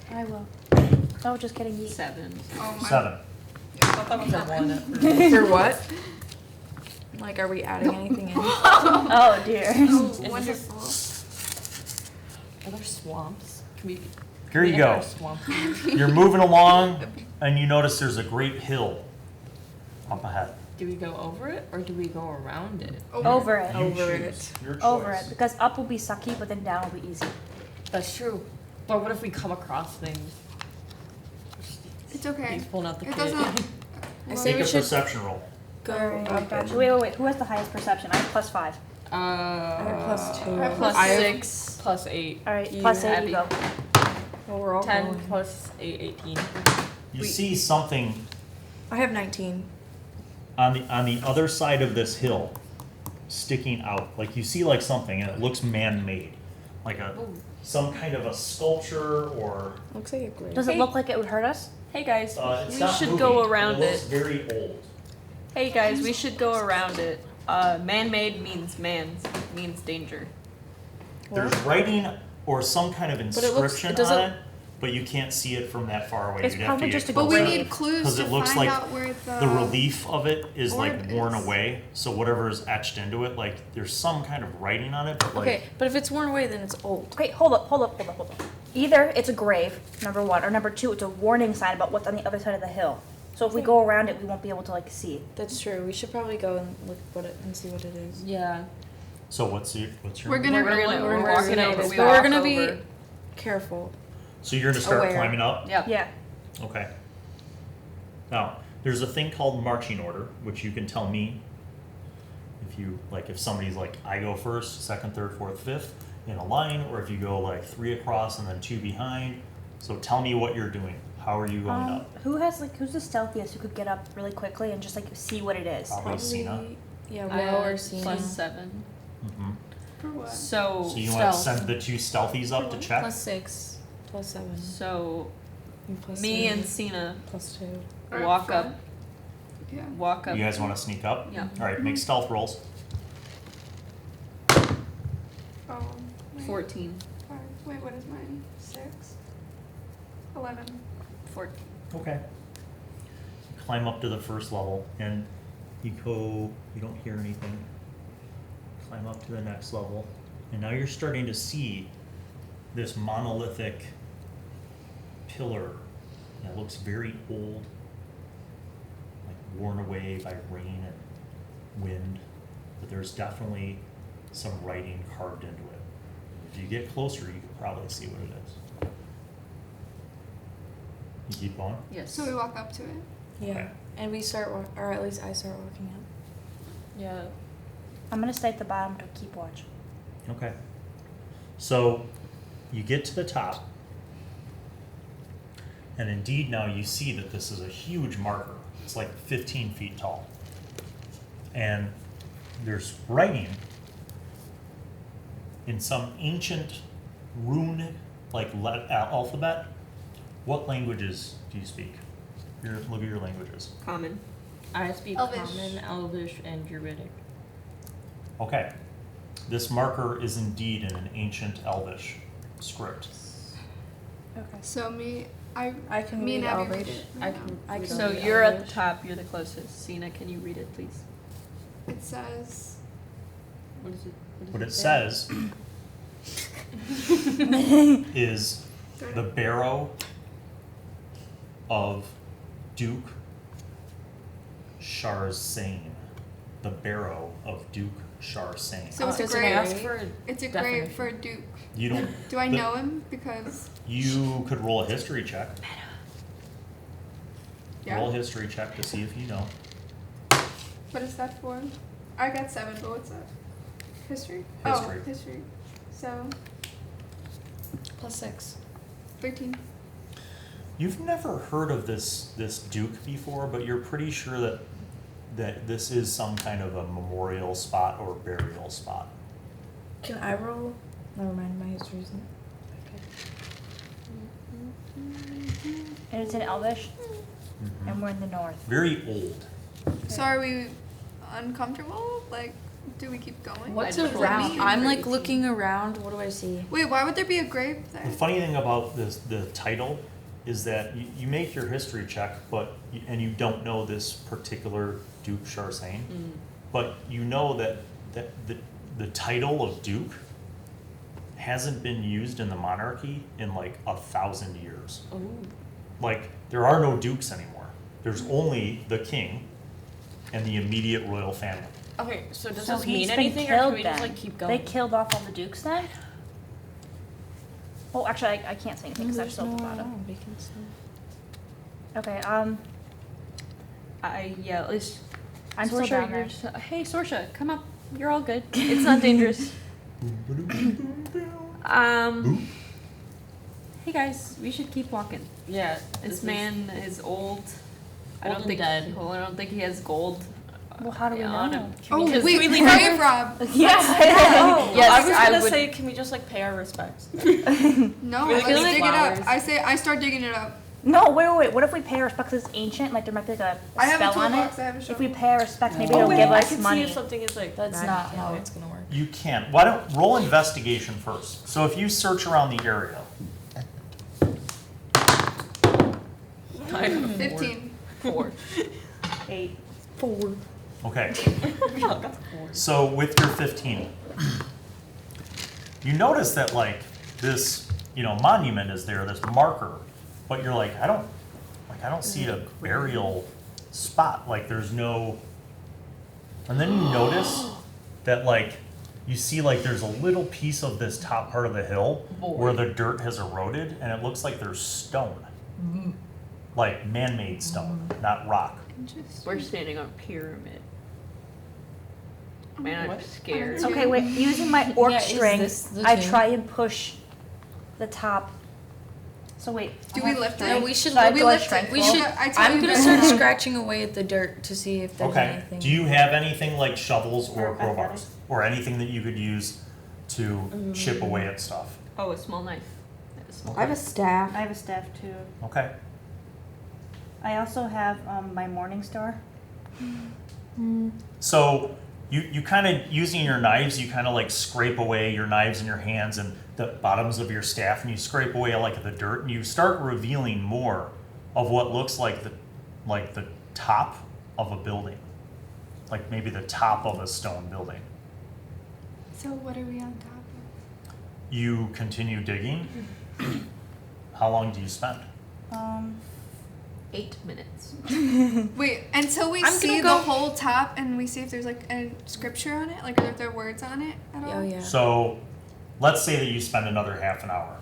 I will. Oh, just kidding. You. 7. Oh my. 7. For what? Like, are we adding anything in? Oh dear. Oh, wonderful. Are there swamps? Can we? Here you go. You're moving along, and you notice there's a great hill up ahead. Do we go over it or do we go around it? Over it. You Over choose. Your choice. Over it. Because up will be sucky, but then down will be easy. That's true. But what if we come across things? It's okay. He's pulling out the It kid. doesn't. I say Make we a should perception roll. go Alright, up gotcha. it. Wait. Who has the highest perception? I have +5. I have +2. I have Plus I have 6. +8. All right, You +8 you happy? go. Well, we're all 10 going. plus 8, 18. You see something I have 19. on the other side of this hill sticking out. Like you see like something, and it looks man-made, like some kind of a sculpture or. Looks like a grave. Does it look like it would hurt us? Hey guys, It's we not should moving, go and around it. Looks it. very old. Hey guys, we should go around it. Man-made means means danger. There's writing or some kind of it looks- inscription it doesn't- on it, but you can't see it from that far away. It's You'd have to probably get just a But we closer. need clues Because to it looks find like out where the relief of it is like orb worn is. away. So whatever is etched into it, like there's some kind of writing on it, but like Okay, but if it's worn away, then it's old. Okay, hold up. Either it's a grave, number 1, or number 2, it's a warning sign about what's on the other side of the hill. So if we go around it, we won't be able to like see it. That's true. We should probably go and look what it and see what it is. Yeah. So what's your We're gonna We're roll walking over. over. But We we're walk gonna over. be careful. So you're gonna start Aware. climbing up? Yep. Yeah. Okay. Now, there's a thing called marching order, which you can tell me if you like if somebody's like I go first, second, third, fourth, fifth in a line, or if you go like 3 across and then 2 behind. So tell me what you're doing. How are you going up? Who's the stealthiest who could get up really quickly and just like see what it is? Probably Sina. Yeah, I Will or have Sina. +7. Mm-hmm. For what? So So you want to Stealth. send the 2 stealthies up to check? +6. +7. so And plus me 7. and Cena +2. Alright, walk fine. up. Yeah. Walk up. You guys want to sneak up? Yeah. All right, make stealth rolls. Oh. Wait, 14. Wait, what is mine? 6. 11. 14. Okay. Climb up to the first level, and you go. You don't hear anything. Climb up to the next level, and now you're starting to see this monolithic pillar that looks very old, like worn away by rain and wind. But there's definitely some writing carved into it. If you get closer, you can probably see what it is. You keep going. Yes. So we walk up to it. Yeah. Okay. And we start, or at least I start walking up. Yeah. I'm gonna stay at the bottom to keep watch. Okay. So you get to the top, and indeed now you see that this is a huge marker. It's like 15 feet tall. And there's writing in some ancient rune like alphabet. What languages do you speak? Look at your languages. Common. I speak Elvish. Common, Elvish, and Druidic. Okay. This marker is indeed in an ancient Elvish script. Okay. So me I can me read and Abby Elvish. read it. I can. I can. So read you're at the Elvish. top. You're the closest. Cena, can you read it, please? It says What is it? What it say? says is the barrow of Duke Sharsane. The barrow of Duke Sharsane. So it's a Does it grave. ask for a it's a definition? grave for Duke. You don't. Do I the- know him? Because You could roll a history check. yeah. Roll a history check to see if you know. What is that for? I got 7, but what's that? History? History. Oh, history. So +6. 13. You've never heard of this Duke before, but you're pretty sure that this is some kind of a memorial spot or burial spot. Can I roll? Never mind. My history isn't. Okay. And it's in Elvish. and we're in the north. Very old. So are we uncomfortable? Like, do we keep going? What's I just rolled around? me I'm for like 18. looking around. What do I see? Wait, why would there be a grave there? The funny thing about the title is that you make your history check, and you don't know this particular Duke Charsain, but you know that the title of Duke hasn't been used in the monarchy in like 1,000 years. Like, there are no dukes anymore. There's only the king and the immediate royal family. Okay, so does So this he's mean been anything, or can killed we then. just like keep They going? killed off all the dukes then? Oh, actually, I can't say anything because I'm still at the bottom. Okay, Yeah, at least. I'm still Sorshe, down there. you're hey, Sorshe, come up. You're all good. It's not dangerous. Hey guys, we should keep walking. Yeah, This man is old. I Old don't and think. dead. Well, I don't think he has gold. Well, how do we on know? him. Oh, Because wait, we leave grave rob. Yeah. Yes, I was gonna would- say, can we just like pay our respects? No, Really let's feel like dig it flowers. up. I start digging it up. No, wait. What if we pay our respects? It's ancient. Like there might be like a I have a spell on it. toolbox. I have a If shovel. we pay our respects, maybe Oh, it'll wait, give I us can money. see if something is like. That's magic not in how it. it's gonna work. You can. Why don't roll investigation first? So if you search around the area, 15. 4. 8. okay. So with your 15, you notice that like this, monument is there, this marker, but you're like, I don't see a burial spot. Like there's no. And then you notice that like you see like there's a little piece of this top part of the hill where the dirt has eroded, and it looks like there's stone, like man-made stone, not rock. We're standing on a pyramid. Man, I'm What? scared. Okay, wait. Using my orc Yeah, is strength, this the I tomb? try and push the top. So wait. Do I we have lift it? strength. No, we should Should I look- do a lift it. strength We roll? should. I tell I'm you gonna guys start now. scratching away at the dirt to see if there's Okay. anything. Do you have anything like shovels or Or crowbars athletics. or anything that you could use to chip away at stuff? Oh, a small knife. A small I have a staff. I have a staff too. Okay. I also have my morning star. So you kind of using your knives, you kind of like scrape away your knives in your hands and the bottoms of your staff, and you scrape away like the dirt, and you start revealing more of what looks like the top of a building, like maybe the top of a stone building. So what are we on top of? You continue digging. How long do you spend? 8 minutes. Wait, until we I'm see gonna the go- whole top and we see if there's like a scripture on it, like are there words on it at all? Oh yeah. So let's say that you spend another half an hour.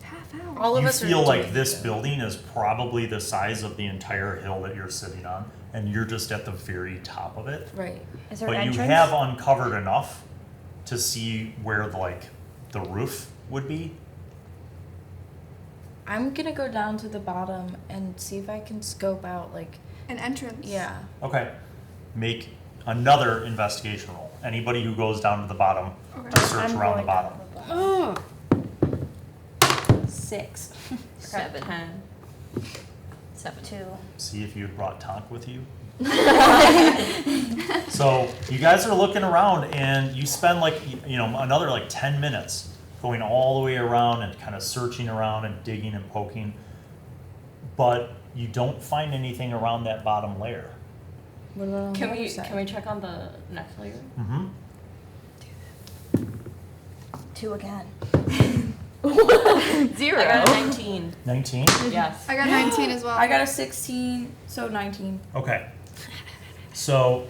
Half hour. All of You us feel are like doing this it. building is probably the size of the entire hill that you're sitting on, and you're just at the very top of it. Right. Is there an But you entrance? have uncovered enough to see where the roof would be. I'm gonna go down to the bottom and see if I can scope out like. An entrance. Yeah. Okay. Make another investigation roll. Anybody who goes down to the bottom Okay. to search I'm around the going bottom. down to the bottom. 6. 7. 10. 7. 2. See if you had brought Tonk with you. So you guys are looking around, and you spend another 10 minutes going all the way around and kind of searching around and digging and poking, but you don't find anything around that bottom layer. What about on the Can other we side? can we check on the next layer? Mm-hmm. 2 again. 0. I got a 19. 19? Yes. I got 19 as well. I got a 16, so 19. Okay. So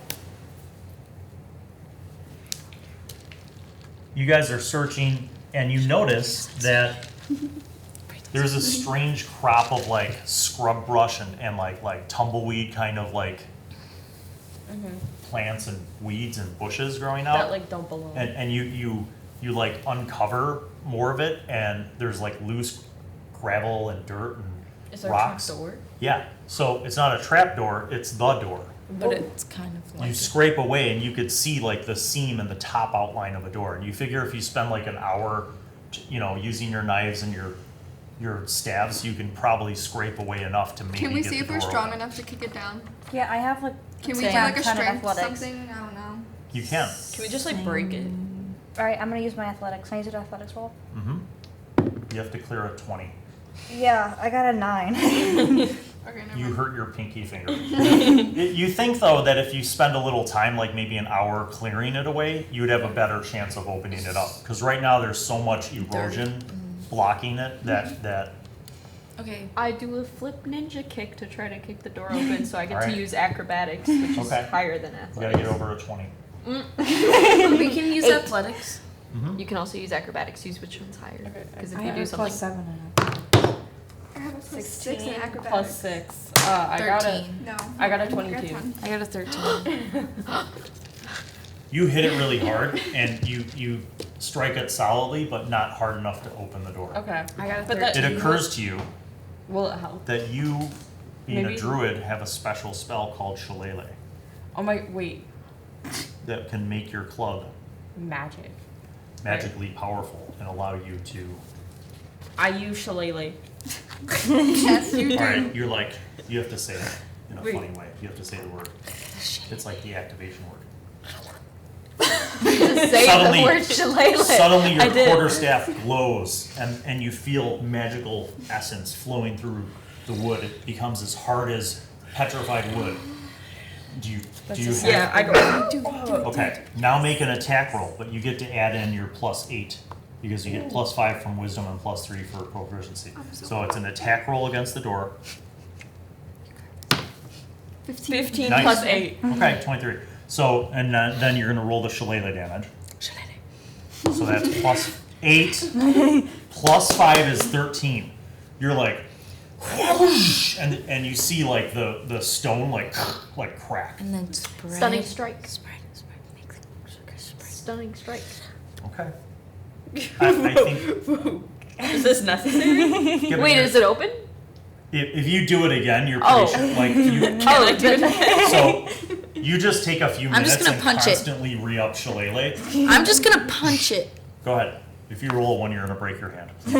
you guys are searching, and you notice that there's a strange crop of scrub brush and tumbleweed kind of plants and weeds and bushes growing out. That don't belong. And you uncover more of it, and there's loose gravel and dirt and Is there rocks. a trap door? Yeah. So it's not a trap door, it's the door. But it's kind of like. You scrape away, and you could see the seam and the top outline of a door. And you figure if you spend an hour, using your knives and your your staves, you can probably scrape away enough to maybe Can we get see the if we're door strong open. enough to kick it down? Yeah, I have like. Can we same do like a kind of strength athletics. something? I don't know. You can. Can we just like break it? All right, I'm gonna use my athletics. Can I use an athletics roll? Mm-hmm. You have to clear a 20. Yeah, I got a 9. Okay, never You mind. hurt your pinky finger. You think, though, that if you spend a little time, like maybe an hour clearing it away, you would have a better chance of opening it up. Because right now there's so much erosion blocking it that Okay. I do a flip ninja kick to try to kick the door open, so I get Alright. to use acrobatics, which Okay. is higher than you gotta athletics. get over a 20. We can use 8. athletics. Mm-hmm. You can also use acrobatics, use which one's higher. Okay. Because if I you have do a something. +7 in I have a plus 6 in 16 acrobatics. plus 6. I got a 13. No. I got a I got 22. 10. I got a 13. You hit it really hard, and you strike it solidly, but not hard enough to open the door. Okay. I got a But that- 13. It occurs to you Will it help? that you, being Maybe- a druid, have a special spell called Shillelagh Oh my, wait. that can make your club Magic. magically powerful and allow you to. I use Shillelagh. Yes, you do. Alright, you're like, you have to say it in a Wait. funny way. You have to say the word. It's like the activation word. Say Suddenly- the word shillelagh. Suddenly I your did. quarterstaff glows and you feel magical essence flowing through the wood. It becomes as hard as petrified wood. Do you have Yeah, I go. Okay, now make an attack roll, but you get to add in your +8 because you get +5 from wisdom and +3 for proficiency. So it's an attack roll against the door. 15. 15 Nice. plus 8. Okay, 23. So, and then you're gonna roll the shillelagh damage. So that's +8, +5 is 13. You're like, whoosh, and you see like the stone like crack. And then spread. Stunning strike. Spread. Make the sugar spread. Stunning strike. Okay. I think. Is this necessary? give Wait, me- is it open? If you do it again, you're pretty Oh. sure. Like you. Oh, then- So you just take a few I'm minutes just gonna and punch it. constantly re-up shillelagh. I'm just gonna punch it. Go ahead. If you roll a 1, you're gonna break your hand. Please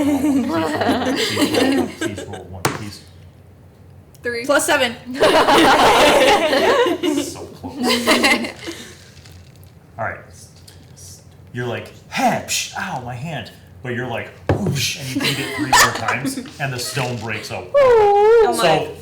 roll 1. Please 3. +7. So close. All right. You're like, hey, psh, ow, my hand. But you're like, whoosh, and you beat it 3 more times, and the stone breaks open. Oh my. So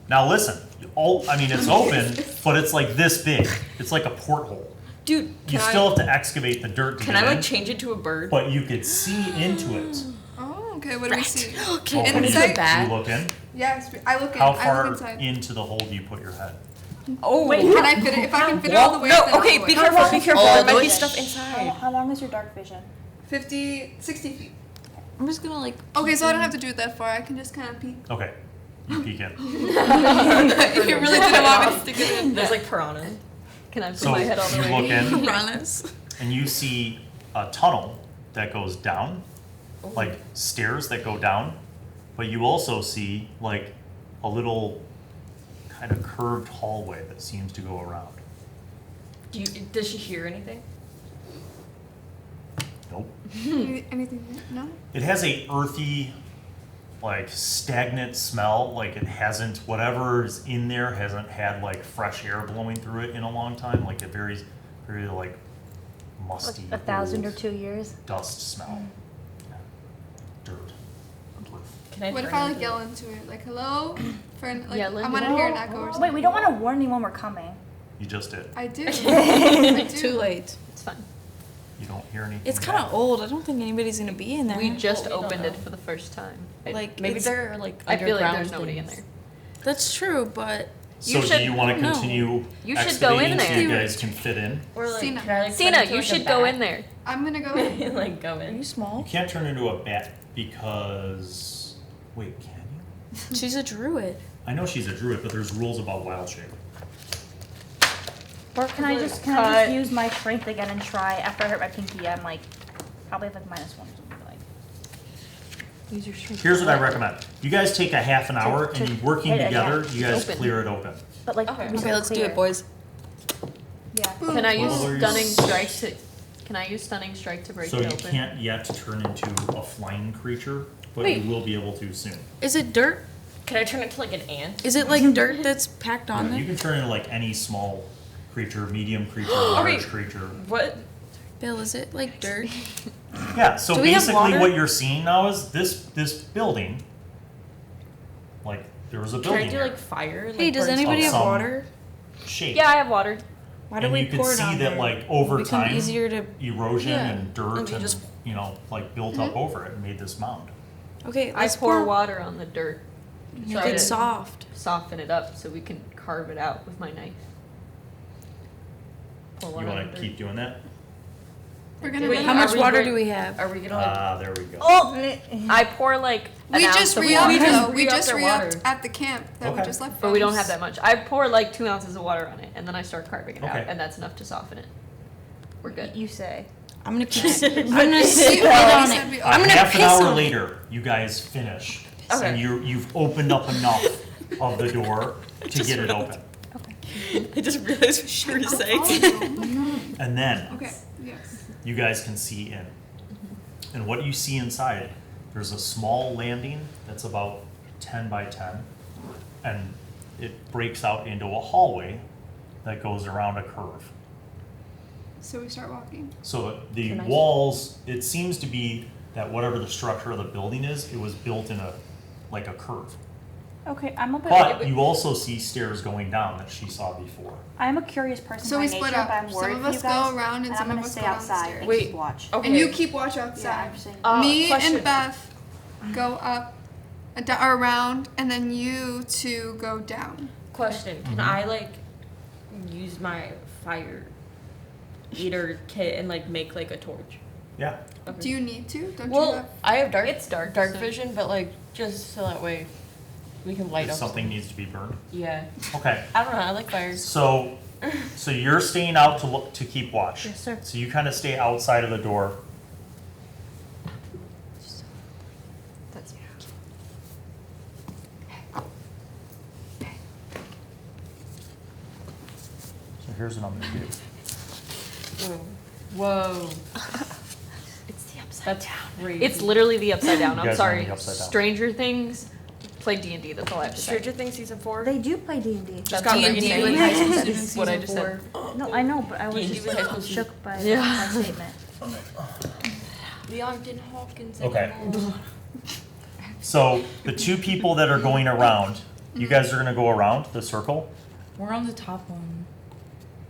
now listen. It's open, but it's like this big. It's like a porthole. Dude, You can still I, have to excavate the dirt to can get I like in, change it to a bird? but you could see into it. Oh, okay. What do we see? Okay. When you, Inside? you look in. Yes, I look in. How I far look inside. into the hole do you put your head? Oh, Wait, can I fit it? If I can fit it all the way, then No, okay, all the be way. careful, be careful. All There the might way? be stuff inside. How long is your dark vision? 60 feet. I'm just gonna like. Okay, so I don't have to do it that far. I can just kind of peek. Okay, you peek in. You really didn't want me to stick it in. There's like piranha. Can I put So my head all the you way? look in, Piranhas. and you see a tunnel that goes down, like stairs that go down, but you also see like a little kind of curved hallway that seems to go around. Does she hear anything? Nope. Anything? No? It has a earthy, like stagnant smell, like it hasn't, whatever is in there hasn't had like fresh air blowing through it in a long time, like a very, very like musty, Like 1,000 or old 2 years? dust smell. Yeah. Dirt. Can I What if turn I like into- yell into it? Like, hello? For an, like, Yeah, I Linda. want to hear an echo or something. Wait, we don't want to warn anyone we're coming. You just did. I do. I do. Too late. It's fine. You don't hear anything. It's kind of back. old. I don't think anybody's gonna be in there. We just Well, we don't opened it know. for the first time. Like, Maybe it's- there are like I feel like underground there's nobody in things. there. That's true, but So should- do you want to no. continue You should go in excavating so you there. guys can fit in? Or like, Sina. can I, like, Sina, turn into, you like, a should go bat? in there. I'm going to go in. Like go are you in. You small? can't turn into a bat because... Wait, can you? She's a druid. I know she's a druid, but there's rules about wild shape. Or can I just Cut. use my strength again and try? After I hurt my pinky, I'm like, probably have like -1 or something. Like, Use your strength. Here's what I recommend. You guys take a half an hour and you working hit it, together, yeah. you guys Open. clear it open. but like, Okay. we Okay, said let's do clear. it, boys. Yeah. Can I use Well, there's- stunning strike to? Can I use stunning strike to break So it you open? can't yet turn into a flying creature but Wait. you will be able to soon. Is it dirt? Can I turn it to like an ant? Is it like dirt that's packed on You there? can turn into like any small creature, medium creature, large Okay. creature. What? Bill, is it like dirt? Yeah, so Do we have basically water? what you're seeing now is this building, like, there was a Can I building do here, like fire? And, Hey, like, does burn anybody have some- water? shape. Yeah, I have water. Why do And we you could pour it see on that there? like over Become time, easier to. erosion Yeah. and dirt And you and, just- like built up over it and made this mound. Okay, I let's pour water on the dirt. Make Try it to soft. soften it up so we can carve it out with my knife. Pour You water on wanna the dirt. keep doing that? We're gonna Wait, be. How Are much we water going- do we have? Are we gonna like? There we go. Oh, I pour like an We ounce just of re-upped water. though. We re-upped just our re-upped water. at the camp that we Okay. just left. But we from. don't have that much. I pour like 2 ounces of water on it, and then I start carving it out, Okay. and that's enough to soften it. We're good. you say. I'm gonna keep. I'm gonna sit We right already on said it. we I'm gonna half an piss hour on it. later, you guys finish, Okay. and you've opened up enough of the door to get it open, I just realized what she was saying. and then Okay. Yes. you guys can see in. And what you see inside, there's a small landing that's about 10 by 10, and it breaks out into a hallway that goes around a curve. So we start walking. So the Can I- walls, it seems to be that whatever the structure of the building is, it was built in like a curve. Okay, I'm a bit. But you also see stairs going down that she saw before. I'm a curious person So by we nature, split but up. I'm Some worried of for you us go guys, around and some I'm of gonna us stay go outside downstairs. and Wait. keep watch. Okay. And you keep watch Yeah, outside. I'm just saying. Me question. and Beth go up, around, and then you two go down. Question: Can Mhm. I like use my fire eater kit and like make like a torch? Yeah. Okay. Do you need to? Don't you Well, have? I have dark. It's dark, Dark so- vision, but like just so that way we can light If up. something needs to be burned. Yeah. Okay. I don't know. I like fires. So you're staying out to keep watch. Yes, sir. So you kind of stay outside of the door. That's So here's what I'm gonna do. Whoa. It's the upside That's down. crazy. It's literally the upside down. You I'm guys are on sorry. the upside down. Stranger Things, play D&D. That's all I have to say. Stranger Things season 4. They do play D&D. That's got what I'm D&D saying. with high school That students is what I season just said. 4. No, I know, but I was D&D just with high school shook by Yeah. that statement. Leonton Hawkins. Okay. So the two people that are going around, you guys are gonna go around the circle, We're on the top one.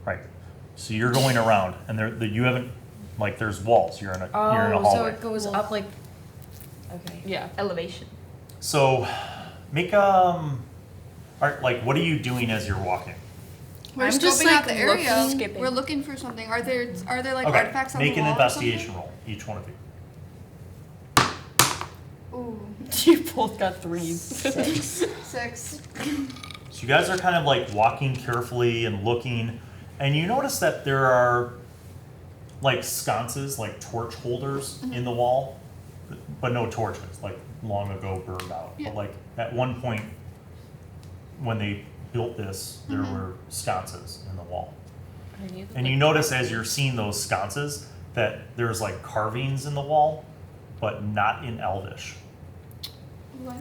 right? So you're going around, and you haven't, like, there's walls. You're in a So hallway. it goes up like. Okay. Yeah. Elevation. So make like, what are you doing as you're walking? We're I'm scoping just, out like, the area. looking, skipping. We're looking for something. Are there like Okay, artifacts on make the an wall? investigation roll, each one of you. Ooh, You both got 3s. 6. So you guys are kind of like walking carefully and looking, and you notice that there are like sconces, like torch holders in the wall, but no torches, like long ago burned out. Yeah. But like at one point, when they built this, there were sconces in the wall. And you notice as you're seeing those sconces that there's like carvings in the wall, but not in Elvish. What?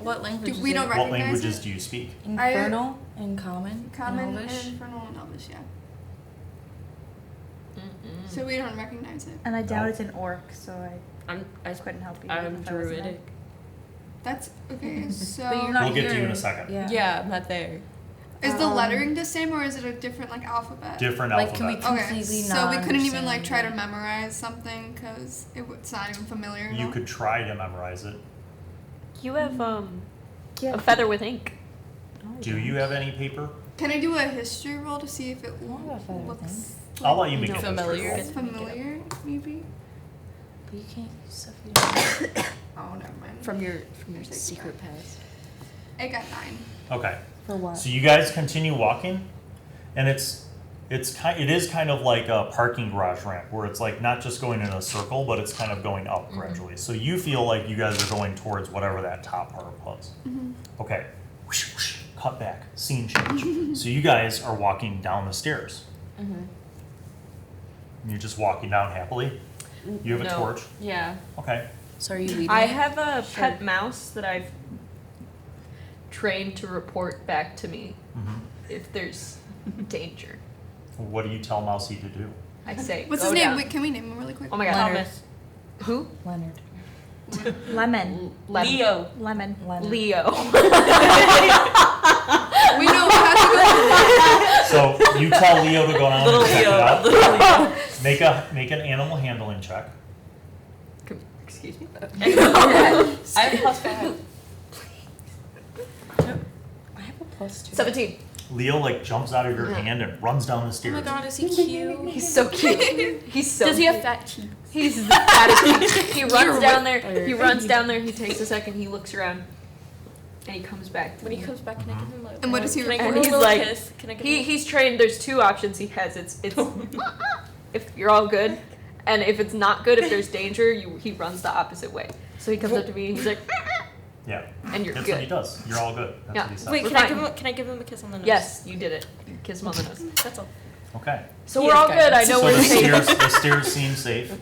What language? We is don't it? What recognize languages it? do you speak? Infernal and common. Common and Elvish. and infernal and elvish, yeah. Mm-mm. So we don't recognize it. And I doubt No. it's an orc, so I I couldn't help you. I'm if I wasn't druidic. That's okay. So But you're not We'll get to you in a here. second. Yeah. Yeah, I'm not there. is the lettering the same, or is it a different like alphabet? Different Like, can we alphabet. Okay, completely so we not couldn't even like understand try to it. memorize something because it's not even familiar. You no? could try to memorize it. You have Yeah. a feather with ink. Do you have any paper? Can I do a history roll to see if it don't know if I have looks I'll let you make No. a history Familiar. roll. like familiar? Maybe. But you can't use stuff you don't. Oh, never mind. From your Take secret that. past. I got 9. Okay. For what? So you guys continue walking, and it is kind of like a parking garage ramp where it's like not just going in a circle, but it's kind of going up gradually. So you feel like you guys are going towards whatever that top part was. Okay. Whoosh, whoosh, cut back. Scene change. So you guys are walking down the stairs. And you're just walking down happily. You have a No. torch. Yeah. Okay. So are you leading? I it? have a Sure. pet mouse that I've trained to report back to me Mhm. if there's danger. What do you tell Mousy to do? I say, What's go his name? down. Wait, can we name him really quick? Oh my god, Leonard. Thomas. Who? Leonard. Lemon. Leo. Lemon. Leonard. Leo. We know we have to go. So you tell Leo to go down Little and check it Leo. out. Little Leo. Make an animal handling check. Excuse me. I have +5. I have a +2. 17. Leo like jumps out of your Yeah. hand and runs down the Oh stairs. my god, is he cute? He's so cute. He's so Does he have cute. fat teeth? He's the fattest. He runs down there. You're He right. runs down there. He takes a second. He looks around, and he comes back. To When he me. comes back, can I give him like? And what does he Can I report? give And him he's a little like- kiss? Can I give him? He's trained. There's two options he has. It's if you're all good, and if it's not good, if there's danger, he runs the opposite way. So he comes up to me and he's like, Yeah, and you're that's what he good. does. You're all good. That's Yeah. what he says. Wait, We're can I fine. give him? Can I give him a kiss on the nose? Yes, you did it. You kiss him on the nose. That's all. Okay. So He we're is all good. good. I know So we're the safe. stairs seem safe.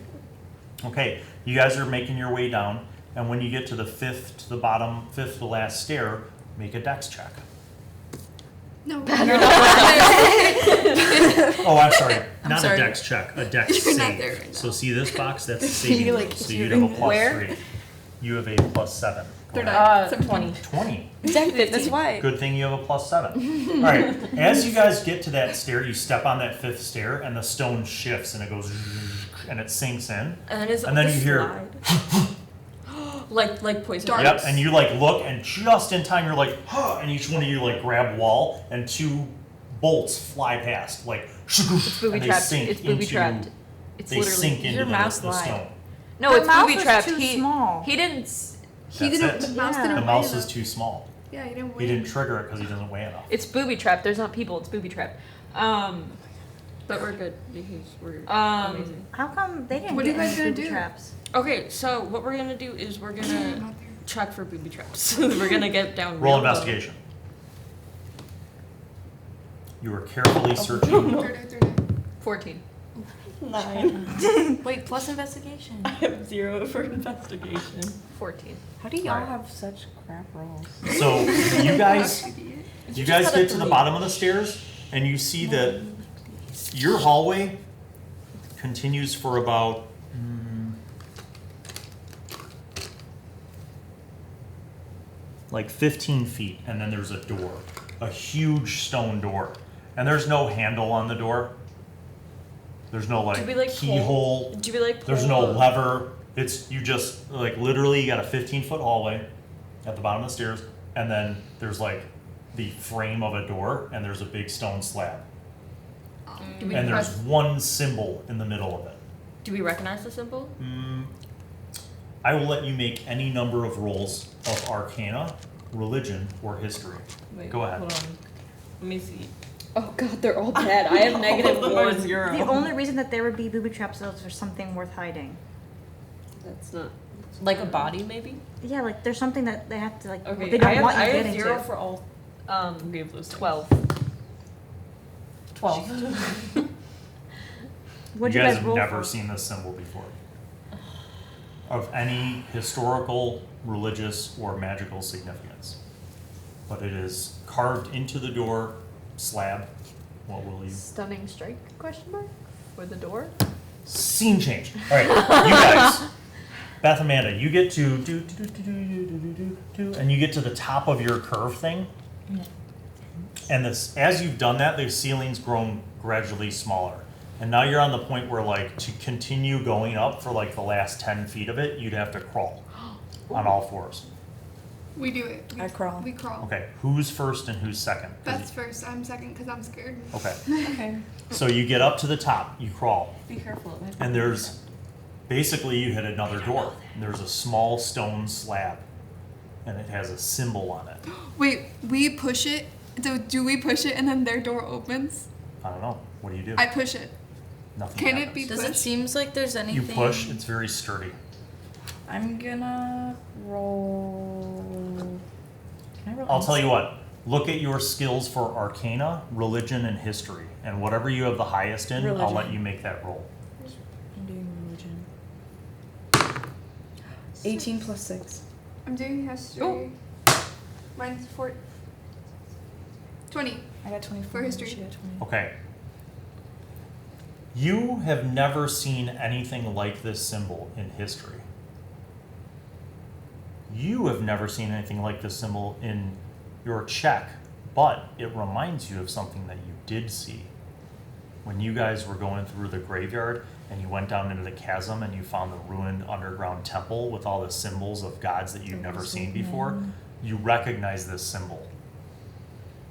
Okay, you guys are making your way down, and when you get to the fifth to the last stair, make a dex check. No. Oh, I'm sorry. Not sorry. a dex check, a dex You're save. not there right now. So see this box? That's the saving like, throw. So you'd have a Where? +3. You have a +7. Third Go eye. ahead. 20. 20. Exactly. That's why. Good thing you have a +7. All right. As you guys get to that stair, you step on that fifth stair, and the stone shifts, and it goes, and it sinks in. And then, And then you hear- like poison. Dark. Yep. And you like look, and just in time, you're like, huh, and each one of you like grab wall, and two bolts fly past, like, It's booby and they trapped. sink It's booby into- trapped. It's They literally. sink into Your mouse the lied. stone. No, The it's mouse booby was trapped. too He small. he didn't. He That's didn't. it. The mouse Yeah. didn't. The weigh mouse is enough. too small. Yeah, he didn't. He weigh didn't enough. trigger it because he doesn't weigh enough. It's booby trapped. There's not people. It's booby trapped. But we're good because we're amazing. How come they didn't What are you get guys any gonna booby do? traps? Okay, so what we're gonna do is we're I'm gonna not there. check for booby traps. We're gonna get down. Roll real low. investigation. You are carefully searching. Third eye, third eye. 14. 9. Wait, plus investigation. I have 0 for investigation. 14. How do y'all Alright. have such crap rolls? So you guys Idiot. You just guys had a get to the 3. bottom of the stairs, and you see that your hallway continues for about like 15 feet, and then there's a door, a huge stone door, and there's no handle on the door. There's no Do we, like, keyhole. Do we like? There's pull no a- lever. It's you just like literally you got a 15-foot hallway at the bottom of the stairs, and then there's like the frame of a door, and there's a big stone slab, Do we and there's press- one symbol in the middle of it. Do we recognize the symbol? I will let you make any number of rolls of Arcana, Religion, or History. Wait, Go ahead. Hold on. Let me see. Oh god, they're all bad. I have -1. 0. The only reason that there would be booby traps is if there's something worth hiding. That's not. Like a body, maybe. Yeah, like there's something that they have to like. Okay, they don't want you I have getting 0 to. for all. We have those 12. 12. What'd you you guys guys have roll never for? seen this symbol before. Of any historical, religious, or magical significance. But it is carved into the door slab. What will you? Stunning strike? Question mark for the door. Scene change. All right, you guys. Beth, Amanda, you get to and you get to the top of your curve thing. And this, as you've done that, the ceiling's grown gradually smaller. And now you're on the point where, like, to continue going up for like the last 10 feet of it, you'd have to crawl on all fours. We do it. I crawl. We crawl. Okay, who's first and who's second? 'Cause That's first. I'm second because I'm scared. Okay, Okay. so you get up to the top, you crawl, Be careful. and there's basically you hit another door. And there's a small stone slab, and it has a symbol on it. Wait, we push it. Do we push it and then their door opens? I don't know. What do you do? I push it. Nothing Can it happens. be Does it pushed? seems like there's anything? You push. It's very sturdy. I'm gonna roll. Can I roll? I'll tell you what. Look at your skills for Arcana, Religion, and History, and whatever you have the highest in, I'll let Religion. you make that roll. I'm doing religion. 18 plus 6. I'm doing history. Oh. Mine's 20. I got 24. For history. She got 20. Okay. You have never seen anything like this symbol in history. You have never seen anything like this symbol in your check, but it reminds you of something that you did see. When you guys were going through the graveyard and you went down into the chasm and you found the ruined underground temple with all the symbols of gods that you've never seen before, you recognize this symbol.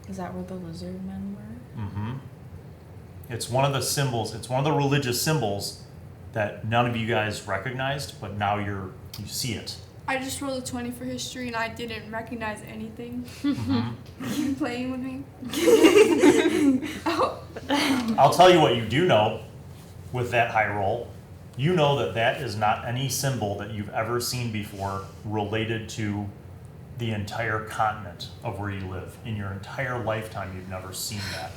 Is that where the lizard men were? Mm-hmm. It's one of the symbols, it's one of the religious symbols that none of you guys recognized, but now you see it. I just rolled a 20 for history and I didn't recognize anything. Mm-hmm. You playing with me? Oh. I'll tell you what you do know with that high roll. You know that that is not any symbol that you've ever seen before related to the entire continent of where you live. In your entire lifetime, you've never seen that.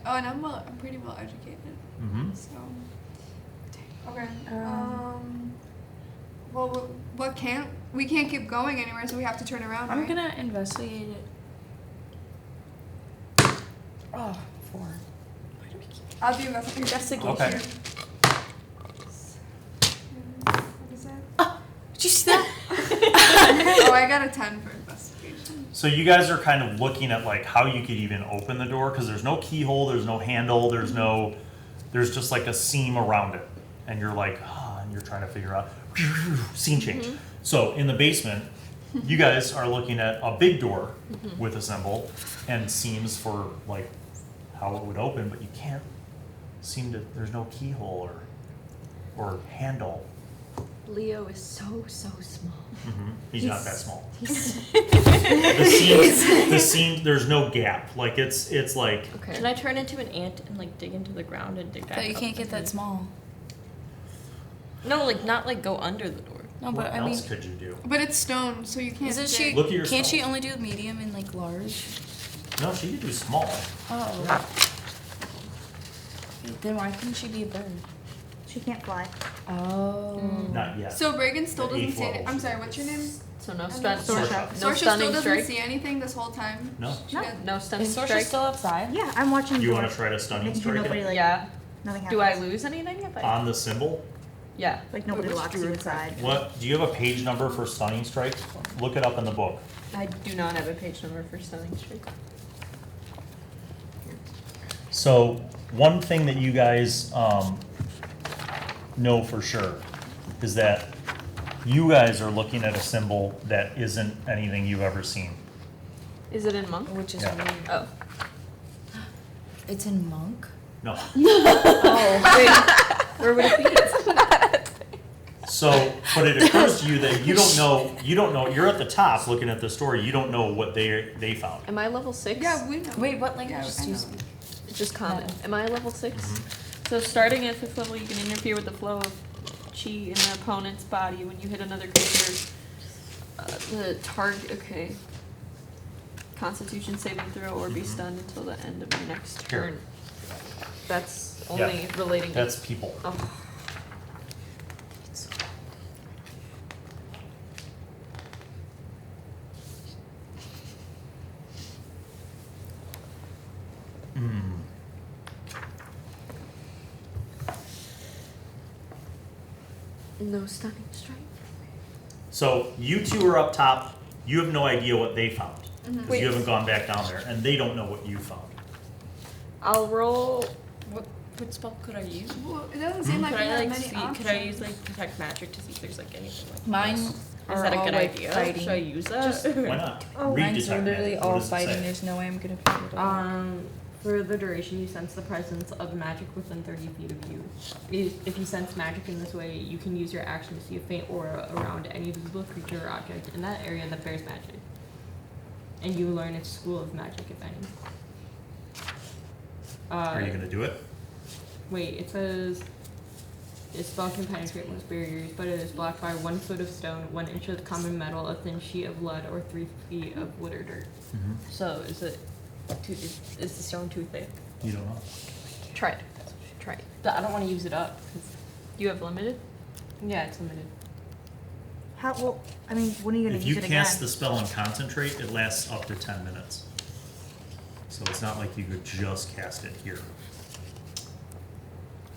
And I'm pretty well educated. Mm-hmm. So, okay. Well, we can't keep going anywhere, so we have to turn around. I'm right? gonna investigate it. Oh, 4. Why do we keep I'll do investigation. Okay. What is that? Did you see that? Oh, I got a 10 for investigation. So you guys are kind of looking at like how you could even open the door, because there's no keyhole, there's no handle, there's just like a seam around it. And you're like, and you're trying to figure out, scene change. So in the basement, you guys are looking at a big door with a symbol and seams for like how it would open, but you can't seem to, there's no keyhole or handle. Leo is so small. He's not that small. He's The seam, there's no gap. Like it's like, okay. Can I turn into an ant and like dig into the ground and dig back But you up can't get that underneath? small. No, like not like go under the door. No, what but I mean, else could you do? But it's stone, so you can't. isn't she? dig. Look at your Can't she spells. only do medium and like large? No, she could do small. Oh. Then why couldn't she be a bird? She can't fly. Oh. Not yet. So Reagan still The doesn't eighth see it. level. I'm sorry, what's your name? So no Sorshe. no Sorshe still stunning doesn't strike. see anything this whole time. No. No. No stunning Is Sorshe strike. still outside? Yeah, I'm watching. You the want door. to try to stunning Making sure strike nobody it? like Yeah. nothing happens. Do I lose anything if I? On the symbol? Yeah. Like nobody Which locks you druid inside. What, do you have a page number for stunning strike? Look it up in the book. I do not have a page number for stunning strike. So, one thing that you guys know for sure is that you guys are looking at a symbol that isn't anything you've ever seen. Is it in monk? Which is Yeah. weird. Oh. It's in monk. No. Oh. Wait. Where would it be? So, but it occurs to you that you don't know, you're at the top looking at the story, you don't know what they found. Am I level 6? Yeah, we know. Wait, what language Yeah, do I you know. speak? It's just common. No. Am I level 6? So starting at 5th level, you can interfere with the flow of chi in an opponent's body when you hit another creature. The target, okay. Constitution saving throw or be stunned until the end of your next Here. turn. That's only relating That's to. people. Oh. No stunning strike. So, you two are up top, you have no idea what they found. Because Wait. you haven't gone back down there, and they don't know what you found. I'll roll. What spell could I use? Well, it doesn't seem like Could we I have like many see? options. Could I use like detect magic to see if there's like anything like Mine Is are that a all good like idea? fighting. Should I use that? Why not? Oh, Read Mine's are detect literally magic. What all does it fighting. say? There's no way I'm gonna figure it out. For the duration, you sense the presence of magic within 30 feet of you. If you sense magic in this way, you can use your action to see a faint aura around any visible creature or object in that area that bears magic. And you learn its school of magic, if any. Are you gonna do it? Wait, it says this spell can penetrate most barriers, but it is blocked by 1 foot of stone, 1 inch of common metal, a thin sheet of lead, or 3 feet of wood or dirt. So is it is the stone too thick? You don't know. Try it. Try it. I don't want to use it up. 'Cause You have limited? yeah, it's limited. How, well, I mean, when are you gonna If use you it again? cast the spell and concentrate, it lasts up to 10 minutes. So it's not like you could just cast it here.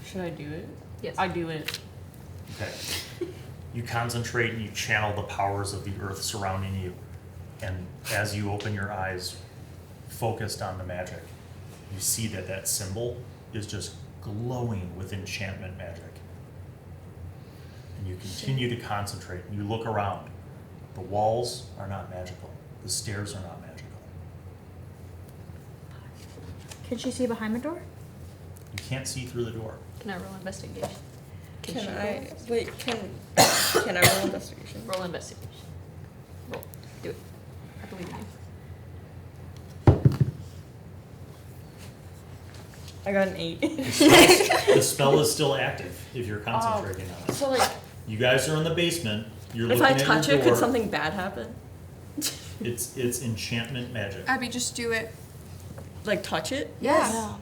Should I do it? Yes. I do it. Okay. You concentrate and you channel the powers of the earth surrounding you. And as you open your eyes, focused on the magic, you see that that symbol is just glowing with enchantment magic. And you continue to concentrate. And you look around. The walls are not magical. The stairs are not magical. Can she see behind the door? You can't see through the door. Can I roll investigation? Can she I wait? Can I roll investigation? roll investigation? Roll. Do it. I believe in you. I got an 8. The spell is still active if you're concentrating on it. So like, You guys are in the basement. You're if looking I at touch your it, door. could something bad happen? It's enchantment magic. Abby, just do it. Like touch it? Yeah.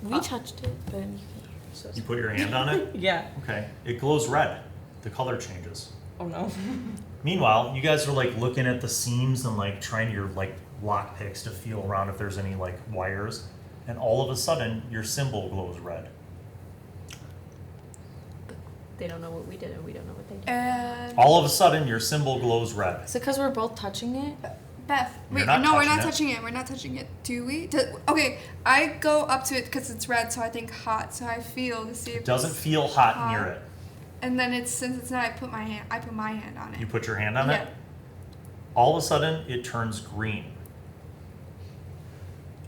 We touched it, but You put your hand on it. Yeah. Okay. It glows red. The color changes. Oh no. Meanwhile, you guys are like looking at the seams and like trying your like lock picks to feel around if there's any like wires, and all of a sudden your symbol glows red. They don't know what we did, and we don't know what they did. And All of a sudden your symbol glows red. is it because we're both touching it? Beth, You're wait, not no, we're touching not it. touching it. We're not touching it. Do we? Okay, I go up to it because it's red, so I think hot. So I feel to see if It doesn't it's feel hot hot. near it. And then it's since it's not, I put my hand on it. You put your hand on Yeah. it. All of a sudden it turns green.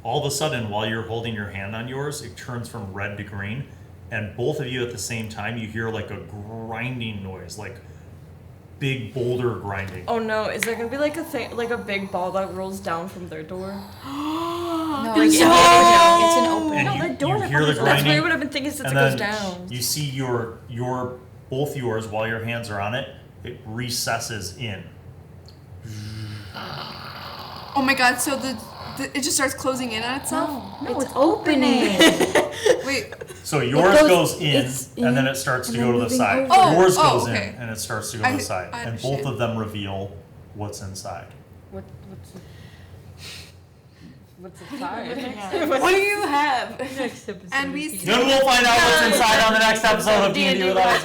All of a sudden, while you're holding your hand on yours, it turns from red to green, and both of you at the same time, you hear like a grinding noise, like big boulder grinding. Oh no. Is there gonna be like a thing, like a big ball that rolls down from their door? No, like it's an open. And No, you, the door you hear the That's what I grinding, would have been thinking since and it goes then down. you see your both yours while your hands are on it. It recesses in. Oh my god! So it just starts closing in on itself. No, it's opening. Wait. So yours goes- goes in, it's and then in, it starts to and go then to the moving side. over. Yours Oh, goes okay. in, and it starts to go to I- the side, I and both understand. of them reveal what's inside. What's inside? What do you have? And we see. Then we'll find out what's inside on the next episode of D&D with Us.